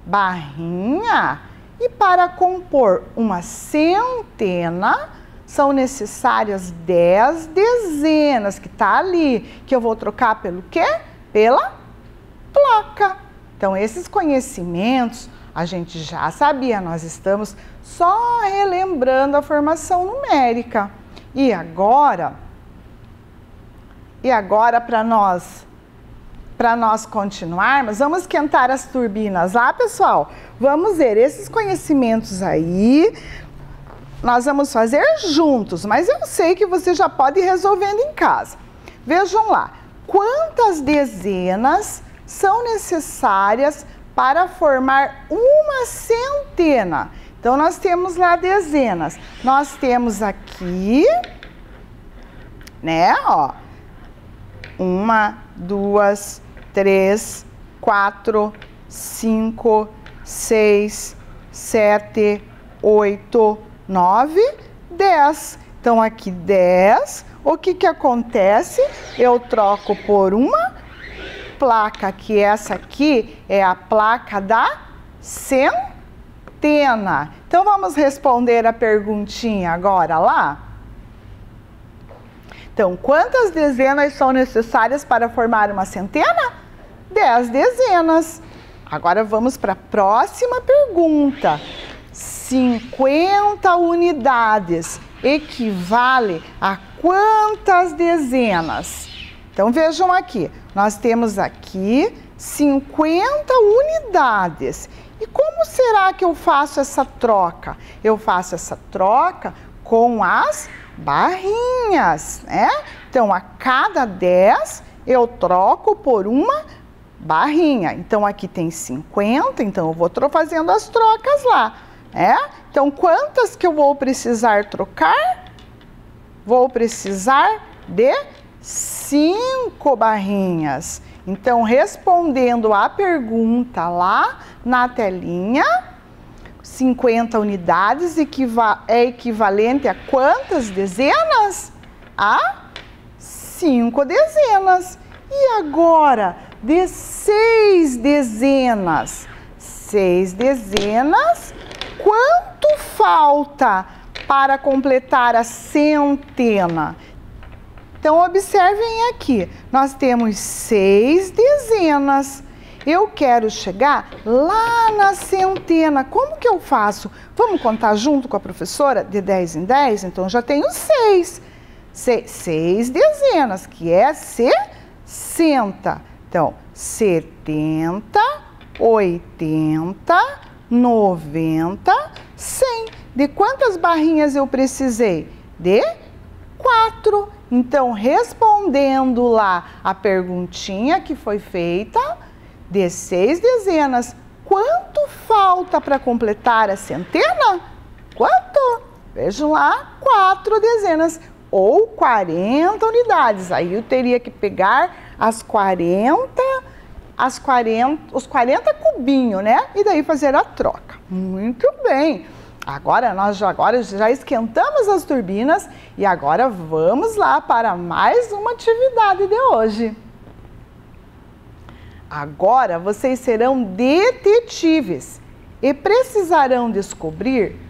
barrinha. E para compor uma centena, são necessárias 10 dezenas, que está ali, que eu vou trocar pelo quê? Pela placa. Então, esses conhecimentos a gente já sabia, nós estamos só relembrando a formação numérica. E agora para nós continuarmos, vamos esquentar as turbinas lá, pessoal? Vamos ver esses conhecimentos aí. Nós vamos fazer juntos, mas eu sei que você já pode ir resolvendo em casa. Vejam lá, quantas dezenas são necessárias para formar uma centena? Então, nós temos lá dezenas. Nós temos aqui, né, ó, 1, 2, 3, 4, 5, 6, 7, 8, 9, 10. Então, aqui 10. O que acontece? Eu troco por uma placa, que essa aqui é a placa da centena. Então, vamos responder a perguntinha agora lá? Então, quantas dezenas são necessárias para formar uma centena? 10 dezenas. Agora, vamos para a próxima pergunta. 50 unidades equivale a quantas dezenas? Então, vejam aqui, nós temos aqui 50 unidades. E como será que eu faço essa troca? Eu faço essa troca com as barrinhas, né? Então, a cada 10 eu troco por uma barrinha. Então, aqui tem 50, então eu vou fazendo as trocas lá, né? Então, quantas que eu vou precisar trocar? Vou precisar de 5 barrinhas. Então, respondendo a pergunta lá na telinha, 50 unidades é equivalente a quantas dezenas? A 5 dezenas. E agora, de 6 dezenas? 6 dezenas, quanto falta para completar a centena? Então, observem aqui, nós temos 6 dezenas. Eu quero chegar lá na centena. Como que eu faço? Vamos contar junto com a professora de 10 em 10? Então, já tenho 6. 6 dezenas, que é 60. Então, 70, 80, 90, 100. De quantas barrinhas eu precisei? De 4. Então, respondendo lá a perguntinha que foi feita, de 6 dezenas, quanto falta para completar a centena? Quanto? Vejam lá, 4 dezenas ou 40 unidades. Aí eu teria que pegar os 40 cubinhos, né? E daí fazer a troca. Muito bem. Agora nós já esquentamos as turbinas e agora vamos lá para mais uma atividade de hoje. Agora vocês serão detetives e precisarão descobrir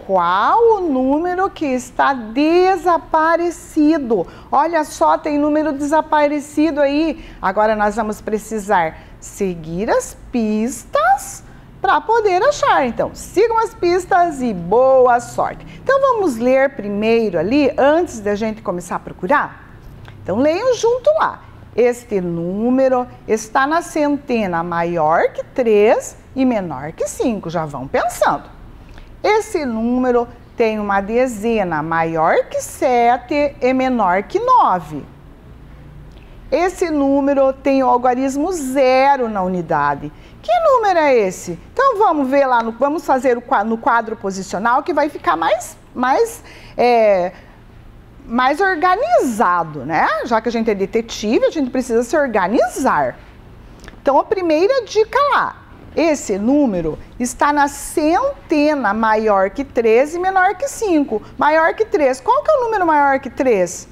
qual o número que está desaparecido. Olha só, tem número desaparecido aí. Agora nós vamos precisar seguir as pistas para poder achar. Então, sigam as pistas e boa sorte. Então, vamos ler primeiro ali, antes da gente começar a procurar? Então, leiam junto lá. Este número está na centena maior que 3 e menor que 5. Já vão pensando. Esse número tem uma dezena maior que 7 e menor que 9. Esse número tem o algarismo 0 na unidade. Que número é esse? Então vamos ver lá, vamos fazer no quadro posicional que vai ficar mais organizado, né? Já que a gente é detetive, a gente precisa se organizar. Então a primeira dica lá, esse número está na centena maior que 3 e menor que 5. Maior que 3, qual que é o número maior que 3?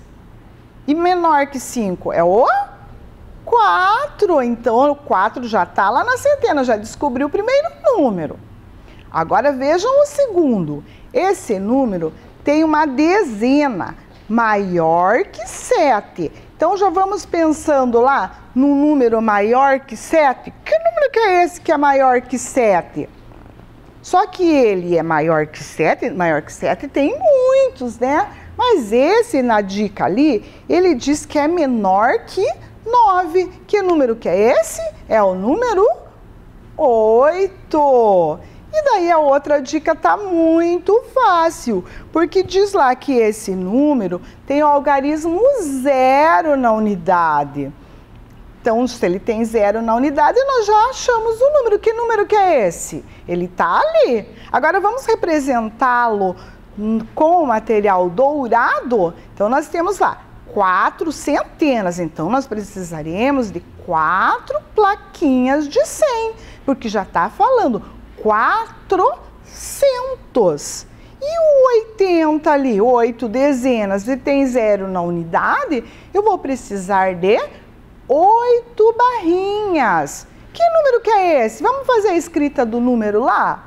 E menor que 5? É o 4. Então, o 4 já está lá na centena, já descobriu o primeiro número. Agora, vejam o segundo. Esse número tem uma dezena maior que 7. Então, já vamos pensando lá no número maior que 7. Que número que é esse que é maior que 7? Só que ele é maior que 7 tem muitos, né? Mas esse, na dica ali, ele diz que é menor que 9. Que número que é esse? É o número 8. E daí a outra dica tá muito fácil, porque diz lá que esse número tem o algarismo 0 na unidade. Então, se ele tem 0 na unidade, nós já achamos o número. Que número que é esse? Ele tá ali. Agora, vamos representá-lo com o material dourado. Então, nós temos lá 4 centenas. Então, nós precisaremos de 4 plaquinhas de 100, porque já está falando 400. E o 80 ali, 8 dezenas, e tem 0 na unidade, eu vou precisar de 8 barrinhas. Que número que é esse? Vamos fazer a escrita do número lá?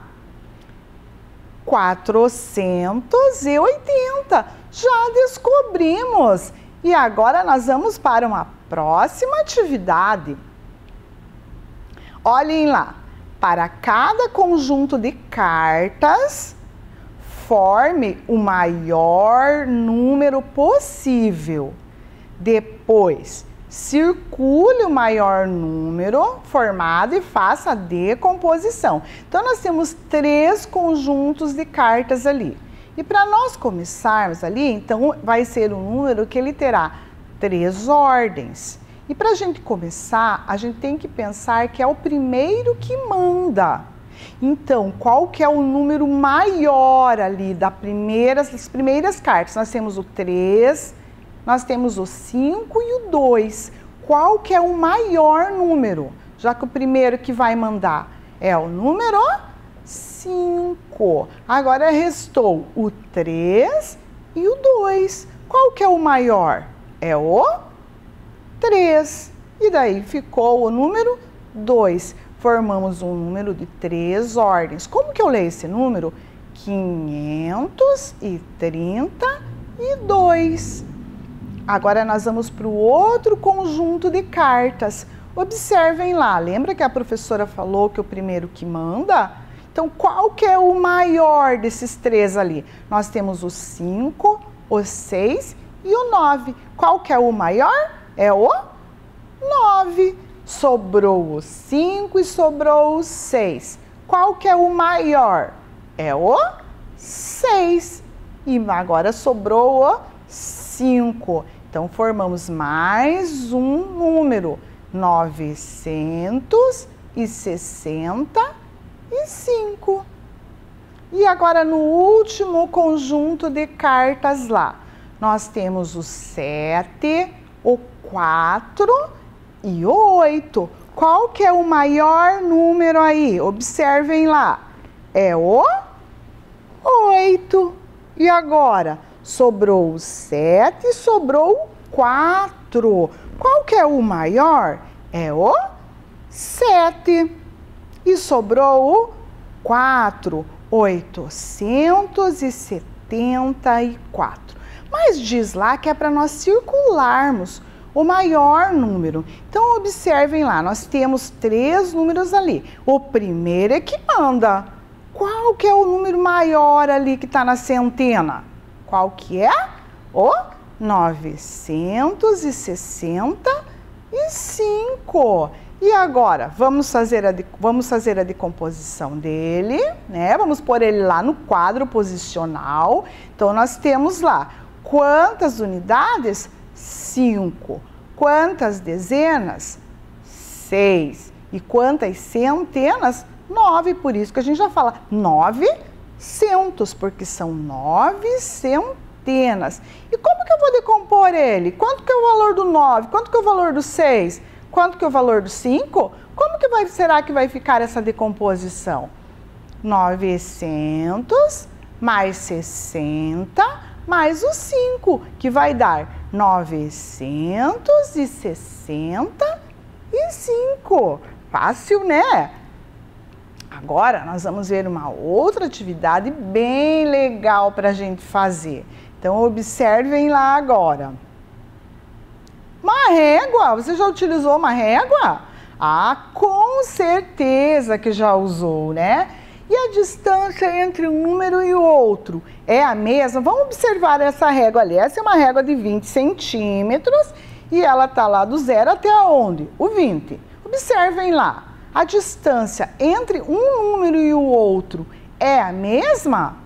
480. Já descobrimos. E agora nós vamos para uma próxima atividade. Olhem lá. Para cada conjunto de cartas, forme o maior número possível. Depois, circule o maior número formado e faça a decomposição. Então, nós temos 3 conjuntos de cartas ali. E para nós começarmos ali, então, vai ser um número que ele terá 3 ordens. E para a gente começar, a gente tem que pensar que é o primeiro que manda. Então, qual que é o número maior ali das primeiras cartas? Nós temos o 3, nós temos o 5 e o 2. Qual que é o maior número? Já que o primeiro que vai mandar é o número 5. Agora restou o 3 e o 2. Qual que é o maior? É o 3. E daí ficou o número 2. Formamos um número de 3 ordens. Como que eu leio esse número? 532. Agora nós vamos para o outro conjunto de cartas. Observem lá, lembra que a professora falou que o primeiro que manda? Então, qual que é o maior desses 3 ali? Nós temos o 5, o 6 e o 9. Qual que é o maior? É o 9. Sobrou o 5 e sobrou o 6. Qual que é o maior? É o 6. E agora sobrou o 5. Então, formamos mais um número, 965. E agora no último conjunto de cartas lá, nós temos o 7, o 4 e o 8. Qual que é o maior número aí? Observem lá. É o 8. E agora? Sobrou o 7 e sobrou o 4. Qual que é o maior? É o 7. E sobrou o 4. 874. Mas diz lá que é para nós circularmos o maior número. Então, observem lá, nós temos 3 números ali. O primeiro é que manda. Qual que é o número maior ali que está na centena? Qual que é? O 965. E agora, vamos fazer a decomposição dele, né? Vamos pôr ele lá no quadro posicional. Então, nós temos lá quantas unidades? 5. Quantas dezenas? 6. E quantas centenas? 9. Por isso que a gente já fala 900, porque são 9 centenas. E como que eu vou decompor ele? Quanto que é o valor do 9? Quanto que é o valor do 6? Quanto que é o valor do 5? Como que será que vai ficar essa decomposição? 900 mais 60 mais o 5, que vai dar 965. Fácil, né? Agora, nós vamos ver uma outra atividade bem legal para a gente fazer. Então, observem lá agora. Uma régua. Você já utilizou uma régua? Ah, com certeza que já usou, né? E a distância entre um número e o outro é a mesma? Vamos observar essa régua ali. Essa é uma régua de 20 centímetros e ela está lá do 0 até onde? O 20. Observem lá. A distância entre um número e o outro é a mesma?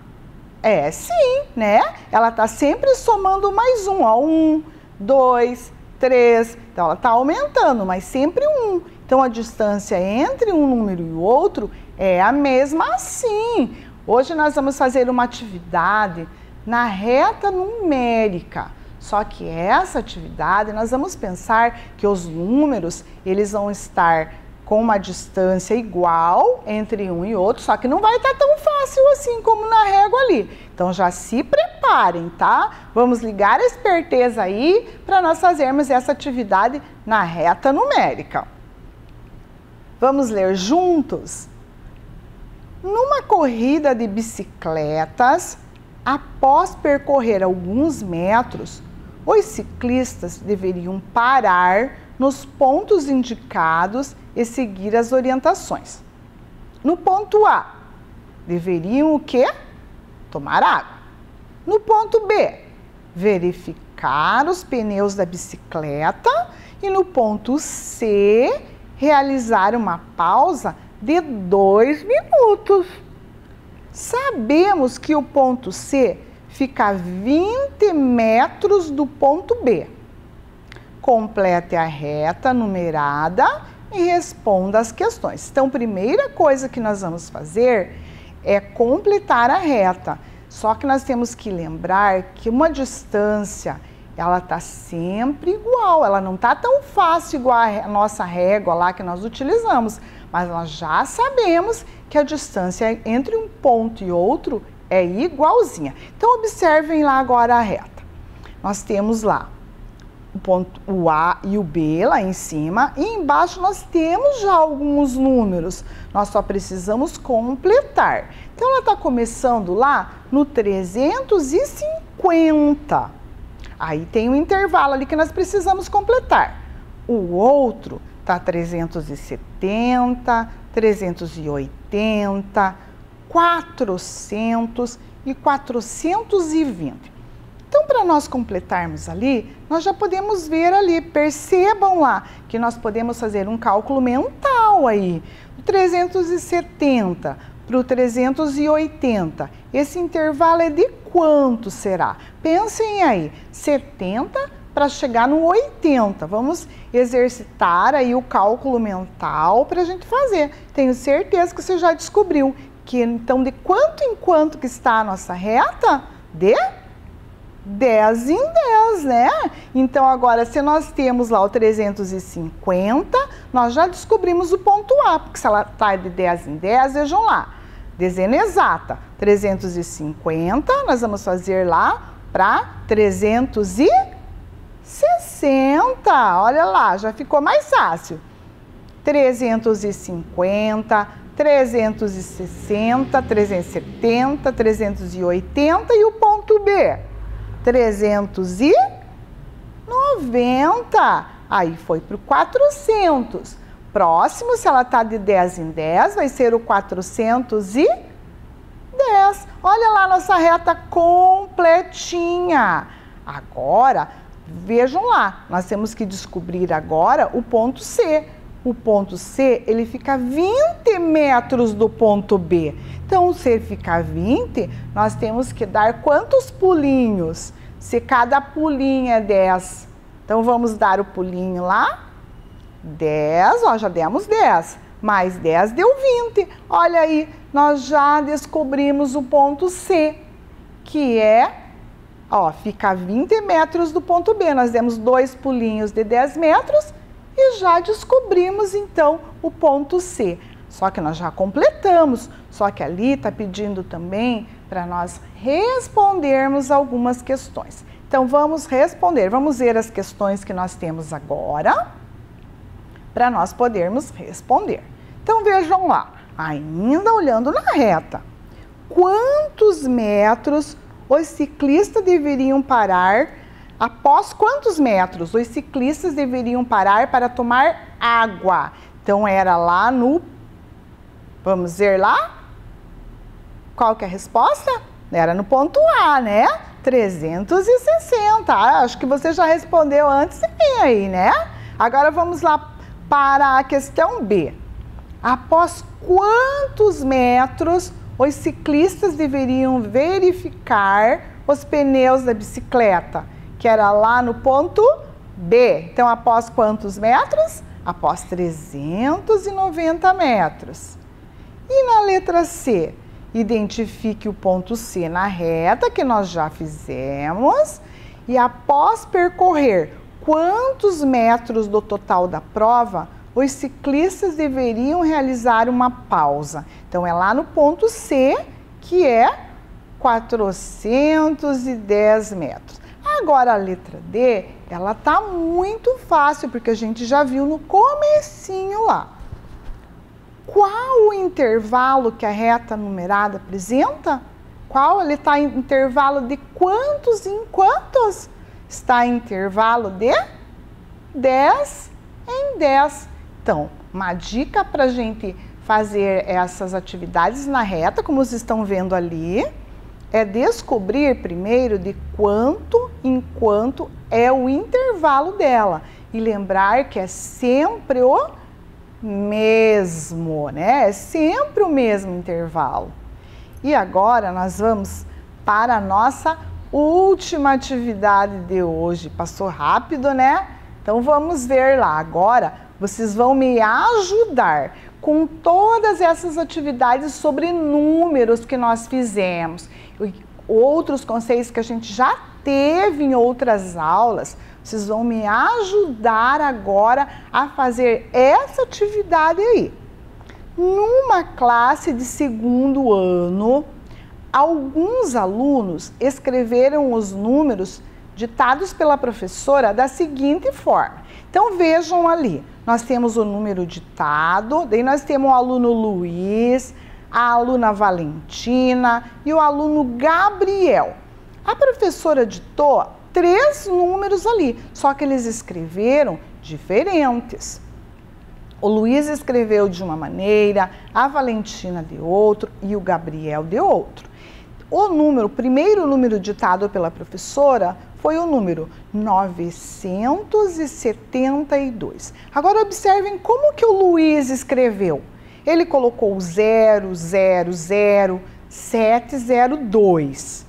É sim, né? Ela está sempre somando mais um. Ó, 1, 2, 3. Então, ela está aumentando, mas sempre 1. Então, a distância entre um número e o outro é a mesma assim. Hoje nós vamos fazer uma atividade na reta numérica. Só que essa atividade, nós vamos pensar que os números, eles vão estar com uma distância igual entre um e outro, só que não vai estar tão fácil assim como na régua ali. Então, já se preparem, tá? Vamos ligar a esperteza aí para nós fazermos essa atividade na reta numérica. Vamos ler juntos? Numa corrida de bicicletas, após percorrer alguns metros, os ciclistas deveriam parar nos pontos indicados e seguir as orientações. No ponto A, deveriam o quê? Tomar água. No ponto B, verificar os pneus da bicicleta. E no ponto C, realizar uma pausa de 2 minutos. Sabemos que o ponto C fica a 20 metros do ponto B. complete a reta numerada e responda as questões. Então, primeira coisa que nós vamos fazer é completar a reta. Só que nós temos que lembrar que uma distância, ela está sempre igual, ela não está tão fácil igual a nossa régua lá que nós utilizamos, mas nós já sabemos que a distância entre um ponto e outro é igualzinha. Então, observem lá agora a reta. Nós temos lá o A e o B lá em cima, e embaixo nós temos já alguns números, nós só precisamos completar. Então, ela está começando lá no 350. Aí tem um intervalo ali que nós precisamos completar. O outro está 370, 380, 400 e 420. Então, para nós completarmos ali, nós já podemos ver ali, percebam lá, que nós podemos fazer um cálculo mental aí. O 370 para o 380, esse intervalo é de quanto será? Pensem aí, 70 para chegar no 80. Vamos exercitar aí o cálculo mental para a gente fazer. Tenho certeza que você já descobriu que, então, de quanto em quanto que está a nossa reta? De 10 em 10, né? Então, agora, se nós temos lá o 350, nós já descobrimos o ponto A, porque se ela está de 10 em 10, vejam lá, dezena exata, 350, nós vamos fazer lá para 360, olha lá, já ficou mais fácil. 350, 360, 370, 380 e o ponto B? 390, aí foi para o 400. Próximo, se ela está de 10 em 10, vai ser o 410. Olha lá a nossa reta completinha. Agora, vejam lá, nós temos que descobrir agora o ponto C. O ponto C, ele fica 20 metros do ponto B. Então, se ele ficar 20, nós temos que dar quantos pulinhos? Se cada pulinho é 10. Então, vamos dar o pulinho lá. 10, ó, já demos 10. Mais 10 deu 20. Olha aí, nós já descobrimos o ponto C, que é, ó, fica a 20 metros do ponto B. Nós demos 2 pulinhos de 10 metros e já descobrimos, então, o ponto C. Só que nós já completamos, só que ali está pedindo também para nós respondermos algumas questões. Então, vamos responder, vamos ver as questões que nós temos agora, para nós podermos responder. Então, vejam lá, ainda olhando na reta, quantos metros os ciclistas deveriam parar, após quantos metros os ciclistas deveriam parar para tomar água? Então, era lá no, vamos ver lá, qual que é a resposta? Era no ponto A, né? 360, acho que você já respondeu antes de mim aí, né? Agora vamos lá para a questão B. Após quantos metros os ciclistas deveriam verificar os pneus da bicicleta? Que era lá no ponto B. Então, após quantos metros? Após 390 metros. E na letra C? Identifique o ponto C na reta, que nós já fizemos. E após percorrer quantos metros do total da prova, os ciclistas deveriam realizar uma pausa. Então, é lá no ponto C, que é 410 metros. Agora, a letra D, ela tá muito fácil, porque a gente já viu no comecinho lá. Qual o intervalo que a reta numerada apresenta? Qual? Ele está em intervalo de quantos em quantos? Está em intervalo de 10 em 10. Então, uma dica para a gente fazer essas atividades na reta, como vocês estão vendo ali, é descobrir primeiro de quanto em quanto é o intervalo dela. E lembrar que é sempre o mesmo, né? É sempre o mesmo intervalo. E agora nós vamos para a nossa última atividade de hoje. Passou rápido, né? Então vamos ver lá. Agora vocês vão me ajudar com todas essas atividades sobre números que nós fizemos. Outros conceitos que a gente já teve em outras aulas. Vocês vão me ajudar agora a fazer essa atividade aí. Numa classe de segundo ano, alguns alunos escreveram os números ditados pela professora da seguinte forma. Então vejam ali, nós temos o número ditado, daí nós temos o aluno Luiz, a aluna Valentina e o aluno Gabriel. A professora ditou 3 números ali, só que eles escreveram diferentes. O Luiz escreveu de uma maneira, a Valentina de outro e o Gabriel de outro. O primeiro número ditado pela professora foi o número 972. Agora observem como que o Luiz escreveu. Ele colocou o 000-702.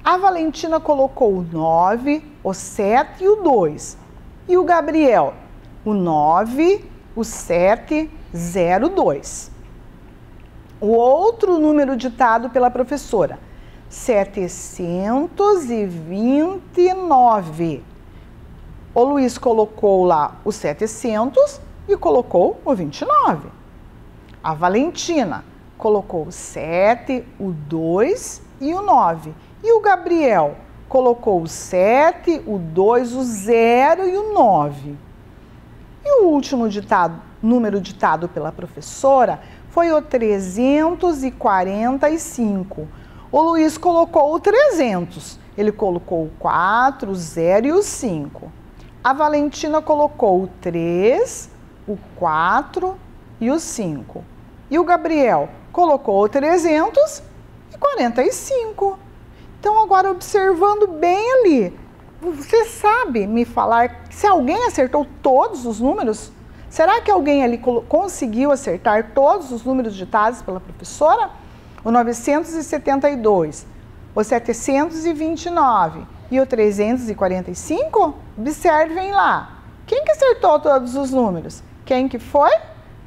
A Valentina colocou o 9, o 7 e o 2. E o Gabriel, o 9, o 702. O outro número ditado pela professora, 729. O Luiz colocou lá o 700 e colocou o 29. A Valentina colocou o 7, o 2 e o 9. E o Gabriel colocou o 7, o 2, o 0 e o 9. E o último número ditado pela professora foi o 345. O Luiz colocou o 300. Ele colocou o 4, o 0 e o 5. A Valentina colocou o 3, o 4 e o 5. E o Gabriel colocou o 345. Então, agora observando bem ali, você sabe me falar se alguém acertou todos os números? Será que alguém ali conseguiu acertar todos os números ditados pela professora? O 972, o 729 e o 345? Observem lá. Quem que acertou todos os números? Quem que foi?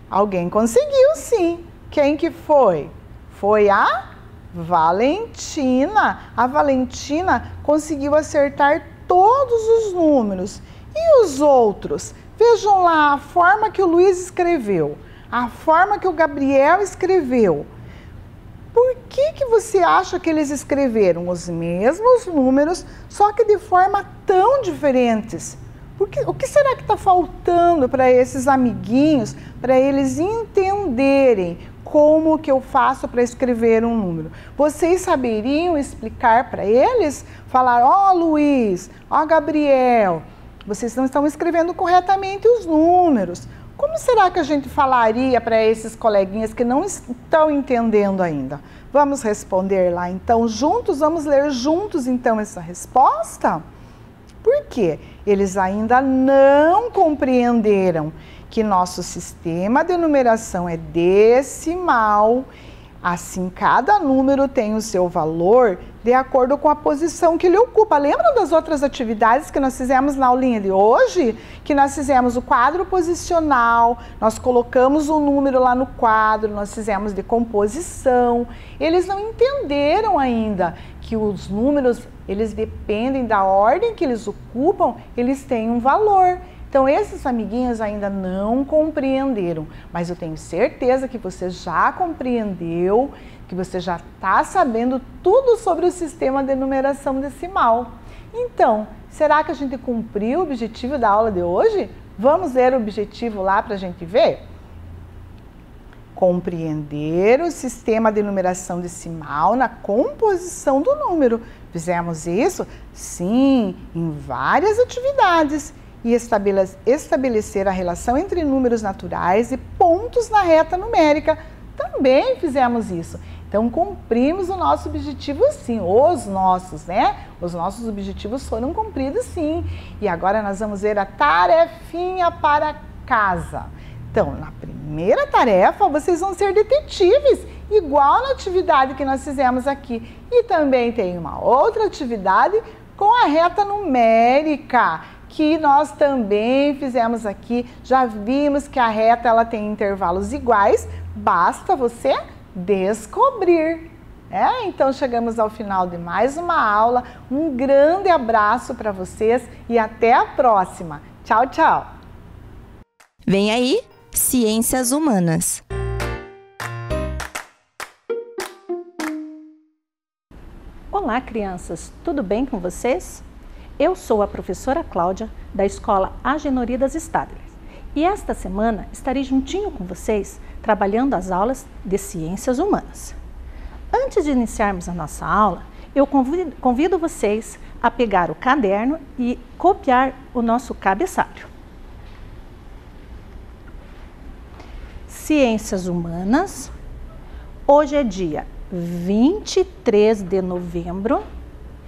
Alguém conseguiu, sim. Quem que foi? Foi a Valentina. A Valentina conseguiu acertar todos os números. E os outros? Vejam lá a forma que o Luiz escreveu, a forma que o Gabriel escreveu. Por que você acha que eles escreveram os mesmos números, só que de forma tão diferentes? O que será que está faltando para esses amiguinhos, para eles entenderem como que eu faço para escrever um número? Vocês saberiam explicar para eles? Falar, ó Luiz, ó Gabriel, vocês não estão escrevendo corretamente os números. Como será que a gente falaria para esses coleguinhas que não estão entendendo ainda? Vamos responder lá então juntos? Vamos ler juntos então essa resposta? Por quê? Eles ainda não compreenderam que nosso sistema de numeração é decimal. Assim, cada número tem o seu valor de acordo com a posição que ele ocupa. Lembram das outras atividades que nós fizemos na aulinha de hoje? Que nós fizemos o quadro posicional, nós colocamos o número lá no quadro, nós fizemos de composição. Eles não entenderam ainda que os números, eles dependem da ordem que eles ocupam, eles têm um valor. Então, esses amiguinhos ainda não compreenderam, mas eu tenho certeza que você já compreendeu, que você já está sabendo tudo sobre o sistema de numeração decimal. Então, será que a gente cumpriu o objetivo da aula de hoje? Vamos ver o objetivo lá para a gente ver? Compreender o sistema de numeração decimal na composição do número. Fizemos isso? Sim, em várias atividades. E estabelecer a relação entre números naturais e pontos na reta numérica. Também fizemos isso. Então, cumprimos o nosso objetivo sim, os nossos, né? Os nossos objetivos foram cumpridos sim. E agora nós vamos ver a tarefinha para casa. Então, na primeira tarefa, vocês vão ser detetives, igual na atividade que nós fizemos aqui. E também tem uma outra atividade com a reta numérica. que nós também fizemos aqui. Já vimos que a reta ela tem intervalos iguais, basta você descobrir. Então chegamos ao final de mais uma aula. Um grande abraço para vocês e até a próxima. Tchau, tchau! Vem aí, Ciências Humanas. Olá, crianças! Tudo bem com vocês? Eu sou a professora Cláudia, da Escola Agenoridas Stadler. E esta semana estarei juntinho com vocês, trabalhando as aulas de Ciências Humanas. Antes de iniciarmos a nossa aula, eu convido vocês a pegar o caderno e copiar o nosso cabeçalho. Ciências Humanas, hoje é dia 23 de novembro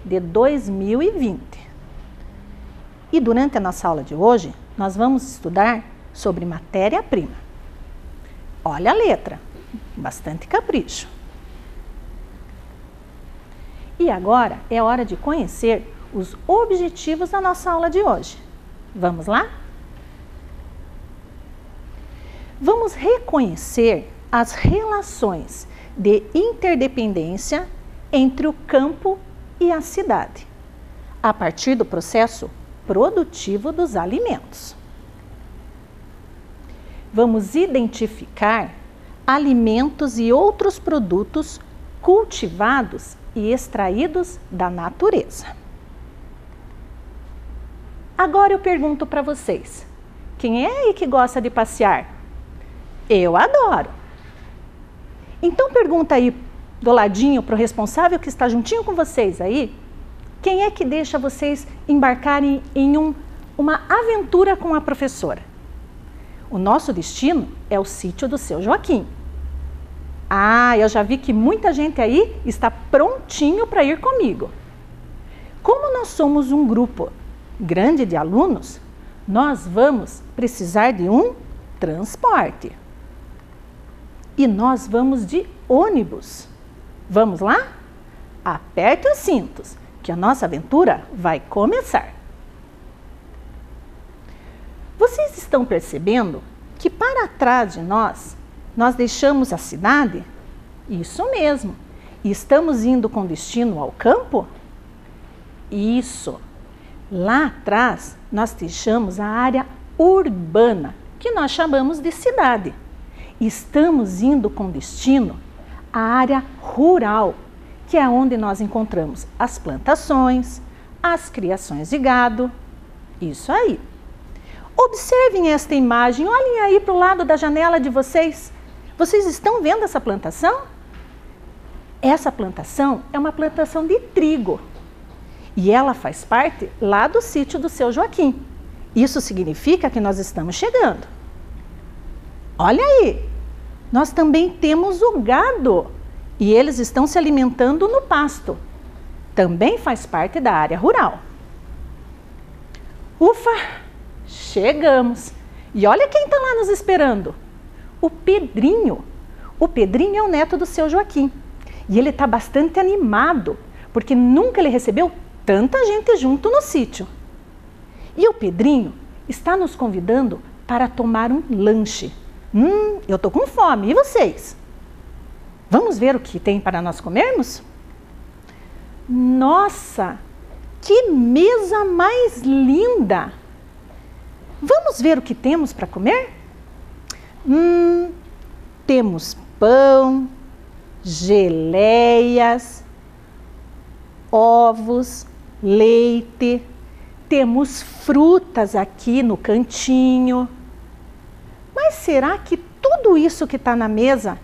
de 2020. E durante a nossa aula de hoje, nós vamos estudar sobre matéria-prima. Olha a letra, bastante capricho. E agora é hora de conhecer os objetivos da nossa aula de hoje. Vamos lá? Vamos reconhecer as relações de interdependência entre o campo e a cidade, a partir do processo produtivo dos alimentos. Vamos identificar alimentos e outros produtos cultivados e extraídos da natureza. Agora eu pergunto para vocês, quem é aí que gosta de passear? Eu adoro! Então pergunta aí do ladinho para o responsável que está juntinho com vocês aí, quem é que deixa vocês embarcarem em uma aventura com a professora? O nosso destino é o sítio do seu Joaquim. Ah, eu já vi que muita gente aí está prontinho para ir comigo. Como nós somos um grupo grande de alunos, nós vamos precisar de um transporte. E nós vamos de ônibus. Vamos lá? Aperte os cintos, que a nossa aventura vai começar. Vocês estão percebendo que para trás de nós deixamos a cidade? Isso mesmo. E estamos indo com destino ao campo? Isso. Lá atrás, nós deixamos a área urbana, que nós chamamos de cidade. Estamos indo com destino à área rural, que é onde nós encontramos as plantações, as criações de gado. Isso aí. Observem esta imagem, olhem aí para o lado da janela de vocês. Vocês estão vendo essa plantação? Essa plantação é uma plantação de trigo e ela faz parte lá do sítio do seu Joaquim. Isso significa que nós estamos chegando. Olha aí, nós também temos o gado e eles estão se alimentando no pasto. Também faz parte da área rural. Ufa, chegamos! E olha quem está lá nos esperando. O Pedrinho. O Pedrinho é o neto do seu Joaquim. E ele está bastante animado, porque nunca ele recebeu tanta gente junto no sítio. E o Pedrinho está nos convidando para tomar um lanche. Eu estou com fome, e vocês? Vamos ver o que tem para nós comermos? Nossa, que mesa mais linda! Vamos ver o que temos para comer? Temos pão, geleias, ovos, leite, temos frutas aqui no cantinho. Mas será que tudo isso que está na mesa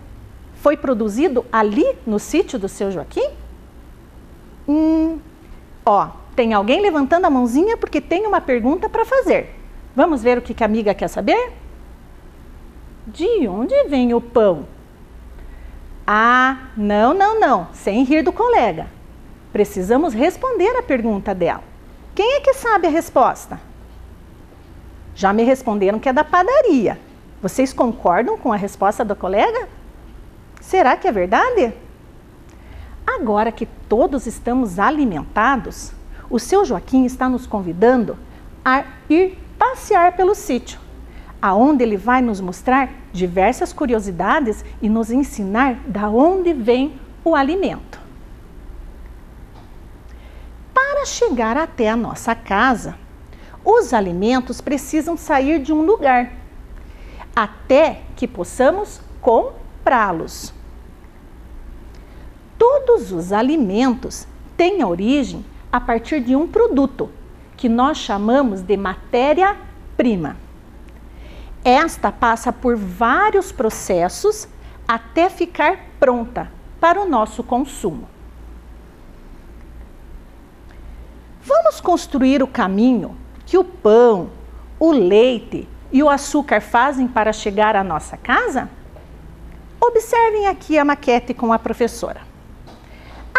foi produzido ali no sítio do seu Joaquim? Tem alguém levantando a mãozinha porque tem uma pergunta para fazer. Vamos ver o que a amiga quer saber? De onde vem o pão? Ah, não, sem rir do colega. Precisamos responder a pergunta dela. Quem é que sabe a resposta? Já me responderam que é da padaria. Vocês concordam com a resposta do colega? Será que é verdade? Agora que todos estamos alimentados, o seu Joaquim está nos convidando a ir passear pelo sítio, aonde ele vai nos mostrar diversas curiosidades e nos ensinar da onde vem o alimento. Para chegar até a nossa casa, os alimentos precisam sair de um lugar, até que possamos comprá-los. Todos os alimentos têm origem a partir de um produto, que nós chamamos de matéria-prima. Esta passa por vários processos até ficar pronta para o nosso consumo. Vamos construir o caminho que o pão, o leite e o açúcar fazem para chegar à nossa casa? Observem aqui a maquete com a professora.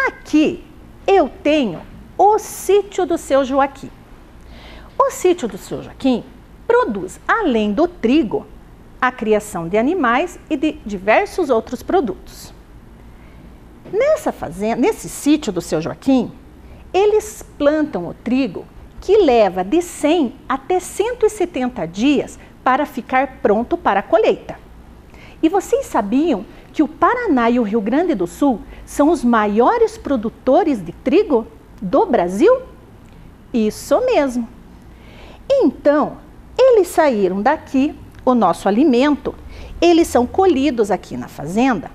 Aqui eu tenho o sítio do seu Joaquim. O sítio do seu Joaquim produz, além do trigo, a criação de animais e de diversos outros produtos. Nesse sítio do seu Joaquim, eles plantam o trigo que leva de 100 até 170 dias para ficar pronto para a colheita. E vocês sabiam que o Paraná e o Rio Grande do Sul são os maiores produtores de trigo do Brasil? Isso mesmo. Então, eles saíram daqui, o nosso alimento, eles são colhidos aqui na fazenda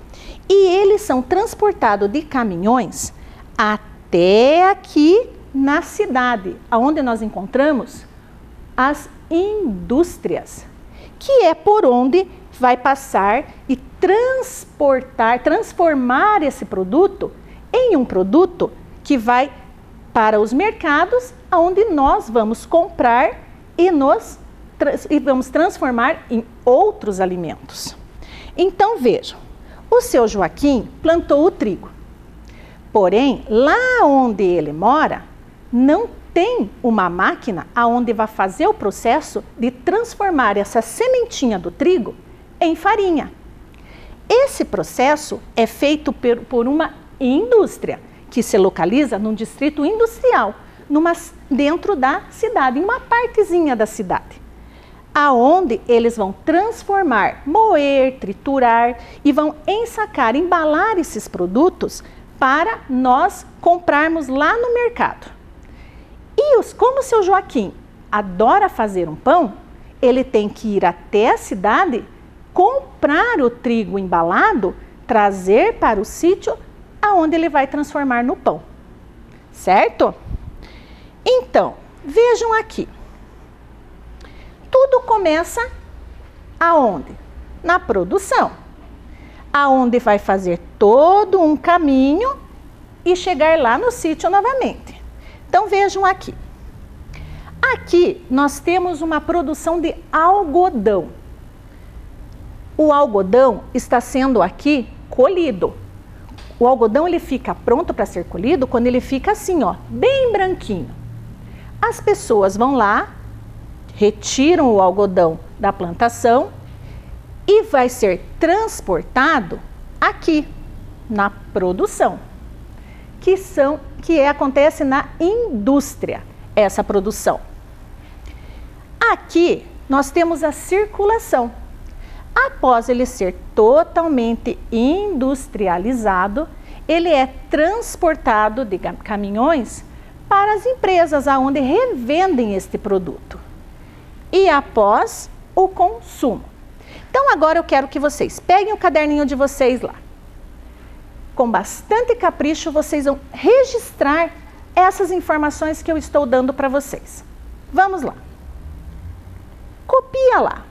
e eles são transportados de caminhões até aqui na cidade, onde nós encontramos as indústrias, que é por onde vai passar e transformar esse produto em um produto que vai para os mercados, onde nós vamos comprar e vamos transformar em outros alimentos. Então vejam, o seu Joaquim plantou o trigo, porém lá onde ele mora não tem uma máquina aonde vai fazer o processo de transformar essa sementinha do trigo em farinha. Esse processo é feito por uma indústria que se localiza num distrito industrial, dentro da cidade, em uma partezinha da cidade, aonde eles vão transformar, moer, triturar e vão ensacar, embalar esses produtos para nós comprarmos lá no mercado. E como o seu Joaquim adora fazer um pão, ele tem que ir até a cidade, comprar o trigo embalado, trazer para o sítio, aonde ele vai transformar no pão. Certo? Então, vejam aqui. Tudo começa aonde? Na produção. Aonde vai fazer todo um caminho e chegar lá no sítio novamente. Então, vejam aqui. Aqui nós temos uma produção de algodão. O algodão está sendo aqui colhido. O algodão ele fica pronto para ser colhido quando ele fica assim, ó, bem branquinho. As pessoas vão lá, retiram o algodão da plantação e vai ser transportado aqui na produção, que acontece na indústria, essa produção. Aqui nós temos a circulação. Após ele ser totalmente industrializado, ele é transportado de caminhões para as empresas aonde revendem este produto. E após o consumo. Então agora eu quero que vocês peguem o caderninho de vocês lá. Com bastante capricho, vocês vão registrar essas informações que eu estou dando para vocês. Vamos lá. Copia lá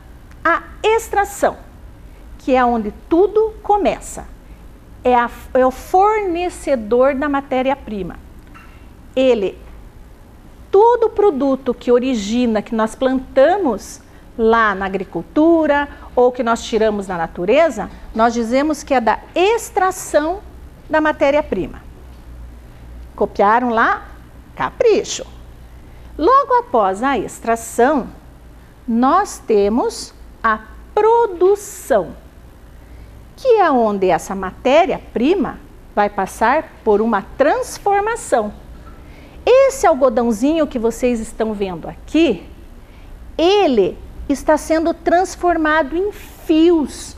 a extração, que é onde tudo começa. É o fornecedor da matéria-prima. Todo produto que origina, que nós plantamos lá na agricultura ou que nós tiramos da natureza, nós dizemos que é da extração da matéria-prima. Copiaram lá? Capricho. Logo após a extração, nós temos a produção, que é onde essa matéria-prima vai passar por uma transformação. Esse algodãozinho que vocês estão vendo aqui ele está sendo transformado em fios,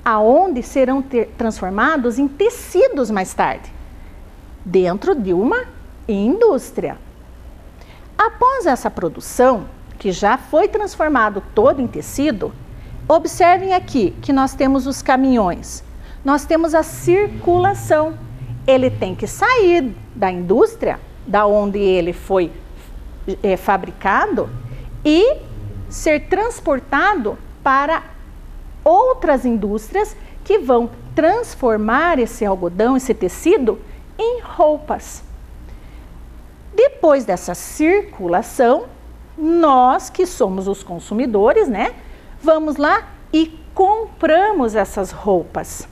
aonde serão transformados em tecidos mais tarde, dentro de uma indústria. Após essa produção, que já foi transformado todo em tecido, observem aqui que nós temos os caminhões, nós temos a circulação. Ele tem que sair da indústria, da onde ele foi fabricado, e ser transportado para outras indústrias que vão transformar esse algodão, esse tecido, em roupas. Depois dessa circulação, nós que somos os consumidores, né, vamos lá e compramos essas roupas.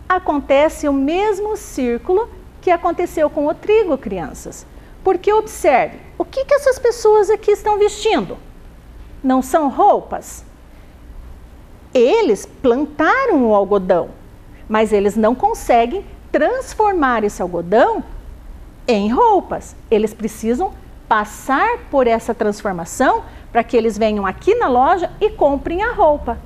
Acontece o mesmo círculo que aconteceu com o trigo, crianças. Porque observe, o que essas pessoas aqui estão vestindo? Não são roupas? Eles plantaram o algodão, mas eles não conseguem transformar esse algodão em roupas. Eles precisam passar por essa transformação para que eles venham aqui na loja e comprem a roupa.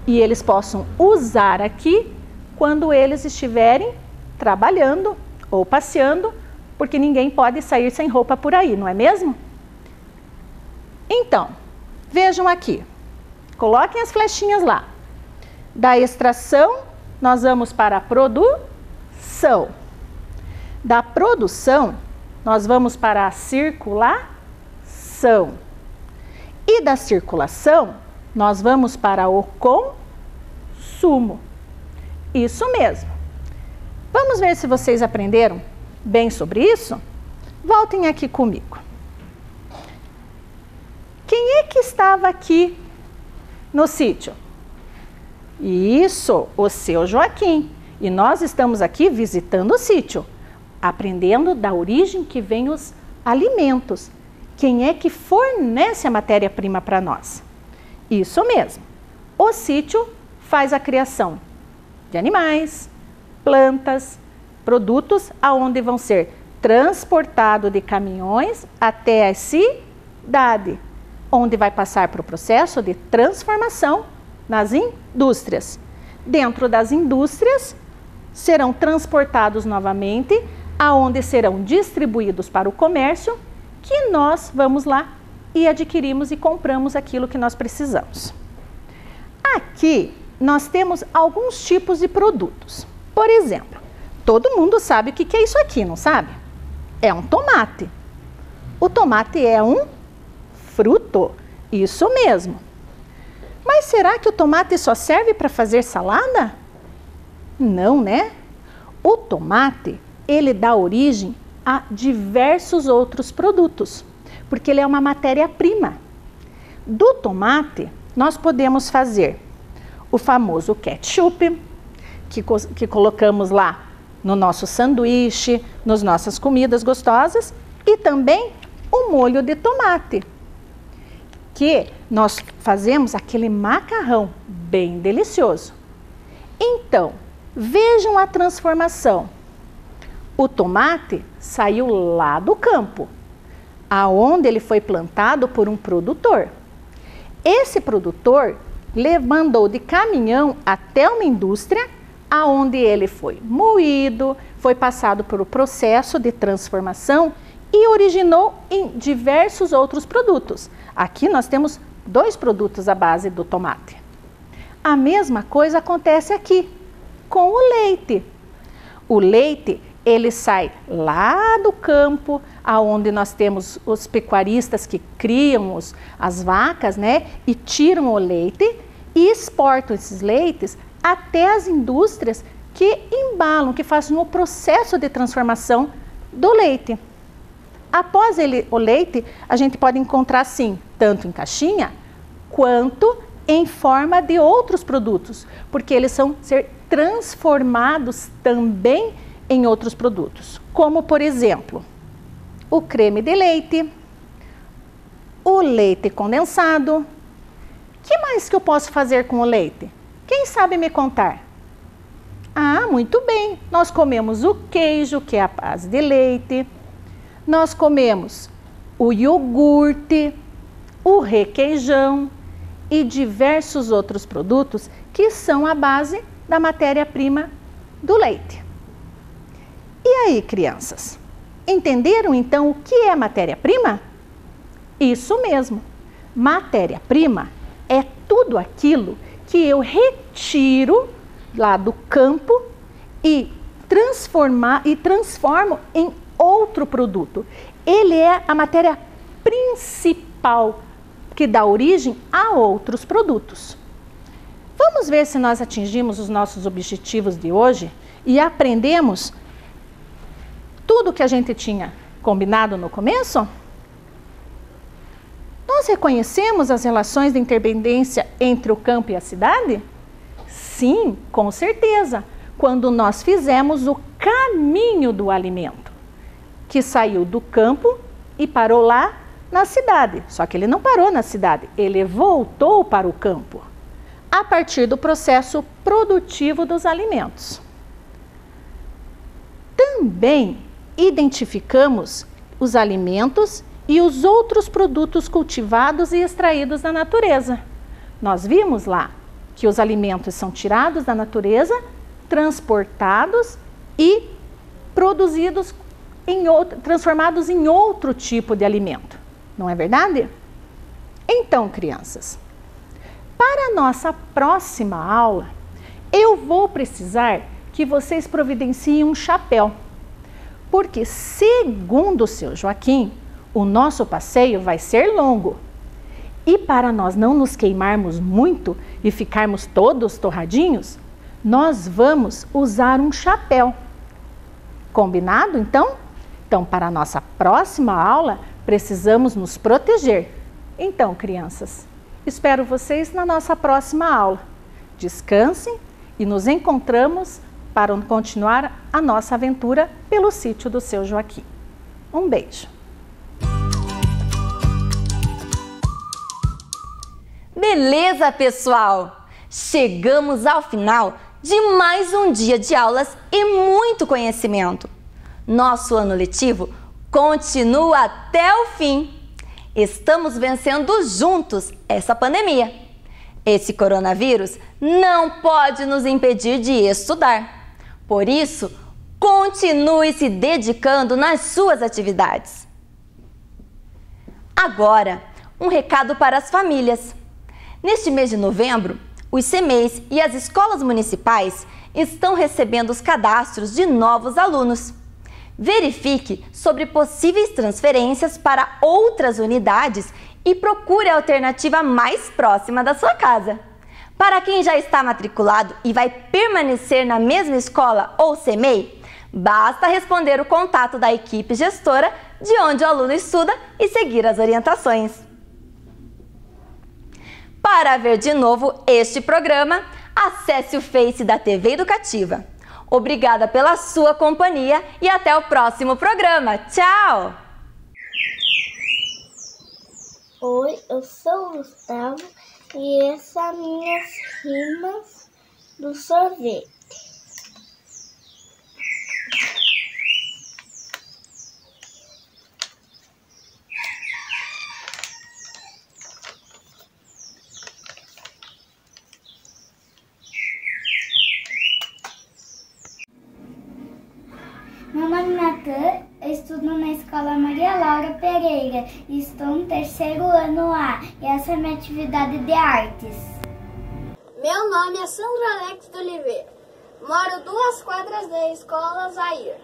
E eles possam usar aqui quando eles estiverem trabalhando ou passeando, porque ninguém pode sair sem roupa por aí, não é mesmo? Então, vejam aqui, coloquem as flechinhas lá. Da extração, nós vamos para a produção. Da produção, nós vamos para a circulação. E da circulação, nós vamos para o consumo. Isso mesmo. Vamos ver se vocês aprenderam bem sobre isso? Voltem aqui comigo. Quem é que estava aqui no sítio? Isso, o seu Joaquim. E nós estamos aqui visitando o sítio, aprendendo da origem que vem os alimentos. Quem é que fornece a matéria-prima para nós? Isso mesmo. O sítio faz a criação de animais, plantas, produtos, aonde vão ser transportados de caminhões até a cidade, onde vai passar para o processo de transformação nas indústrias. Dentro das indústrias, serão transportados novamente, aonde serão distribuídos para o comércio, que nós vamos lá e adquirimos e compramos aquilo que nós precisamos. Aqui, nós temos alguns tipos de produtos. Por exemplo, todo mundo sabe o que é isso aqui, não sabe? É um tomate. O tomate é um fruto, isso mesmo. Mas será que o tomate só serve para fazer salada? Não, né? O tomate, ele dá origem a diversos outros produtos, porque ele é uma matéria-prima. Do tomate, nós podemos fazer o famoso ketchup, que colocamos lá no nosso sanduíche, nas nossas comidas gostosas, e também o molho de tomate, que nós fazemos aquele macarrão bem delicioso. Então, vejam a transformação. O tomate saiu lá do campo, aonde ele foi plantado por um produtor. Esse produtor mandou de caminhão até uma indústria, aonde ele foi moído, foi passado por um processo de transformação e originou em diversos outros produtos. Aqui nós temos 2 produtos à base do tomate. A mesma coisa acontece aqui com o leite. O leite, ele sai lá do campo, aonde nós temos os pecuaristas que criam as vacas, né? E tiram o leite e exportam esses leites até as indústrias que embalam, que fazem o processo de transformação do leite. Após o leite, a gente pode encontrar sim, tanto em caixinha, quanto em forma de outros produtos, porque eles são ser transformados também em outros produtos, como por exemplo, o creme de leite, o leite condensado. Que mais que eu posso fazer com o leite? Quem sabe me contar? Ah, muito bem, nós comemos o queijo, que é a base de leite, nós comemos o iogurte, o requeijão e diversos outros produtos que são a base da matéria-prima do leite. E aí, crianças? Entenderam então o que é matéria-prima? Isso mesmo. Matéria-prima é tudo aquilo que eu retiro lá do campo e transformo em outro produto. Ele é a matéria principal que dá origem a outros produtos. Vamos ver se nós atingimos os nossos objetivos de hoje e aprendemos tudo que a gente tinha combinado no começo? Nós reconhecemos as relações de interdependência entre o campo e a cidade? Sim, com certeza, quando nós fizemos o caminho do alimento, que saiu do campo e parou lá na cidade. Só que ele não parou na cidade, ele voltou para o campo, a partir do processo produtivo dos alimentos. Também identificamos os alimentos e os outros produtos cultivados e extraídos da natureza. Nós vimos lá que os alimentos são tirados da natureza, transportados e produzidos transformados em outro tipo de alimento. Não é verdade? Então, crianças, para a nossa próxima aula, eu vou precisar que vocês providenciem um chapéu. Porque, segundo o seu Joaquim, o nosso passeio vai ser longo. E para nós não nos queimarmos muito e ficarmos todos torradinhos, nós vamos usar um chapéu. Combinado, então? Então, para a nossa próxima aula, precisamos nos proteger. Então, crianças, espero vocês na nossa próxima aula. Descansem e nos encontramos para continuar a nossa aventura pelo sítio do seu Joaquim. Um beijo! Beleza, pessoal? Chegamos ao final de mais um dia de aulas e muito conhecimento. Nosso ano letivo continua até o fim. Estamos vencendo juntos essa pandemia. Esse coronavírus não pode nos impedir de estudar. Por isso, continue se dedicando nas suas atividades. Agora, um recado para as famílias. Neste mês de novembro, os CMEIs e as escolas municipais estão recebendo os cadastros de novos alunos. Verifique sobre possíveis transferências para outras unidades e procure a alternativa mais próxima da sua casa. Para quem já está matriculado e vai permanecer na mesma escola ou CMEI, basta responder o contato da equipe gestora de onde o aluno estuda e seguir as orientações. Para ver de novo este programa, acesse o Face da TV Educativa. Obrigada pela sua companhia e até o próximo programa. Tchau! Oi, eu sou o Gustavo e essas são minhas rimas do sorvete. Meu nome é Natan, eu estudo na Escola Maria Laura Pereira e estou no 3º ano A e essa é a minha atividade de artes. Meu nome é Sandro Alex de Oliveira, moro 2 quadras da Escola Zair.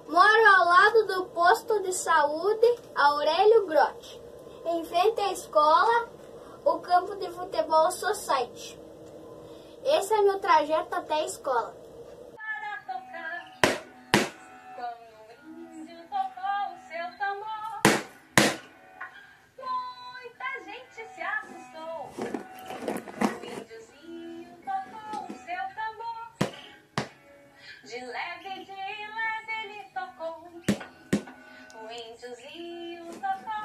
Moro ao lado do posto de saúde Aurélio Grotti, em frente à escola, o campo de futebol Society. Esse é meu trajeto até a escola. De leve ele tocou, o índiozinho tocou.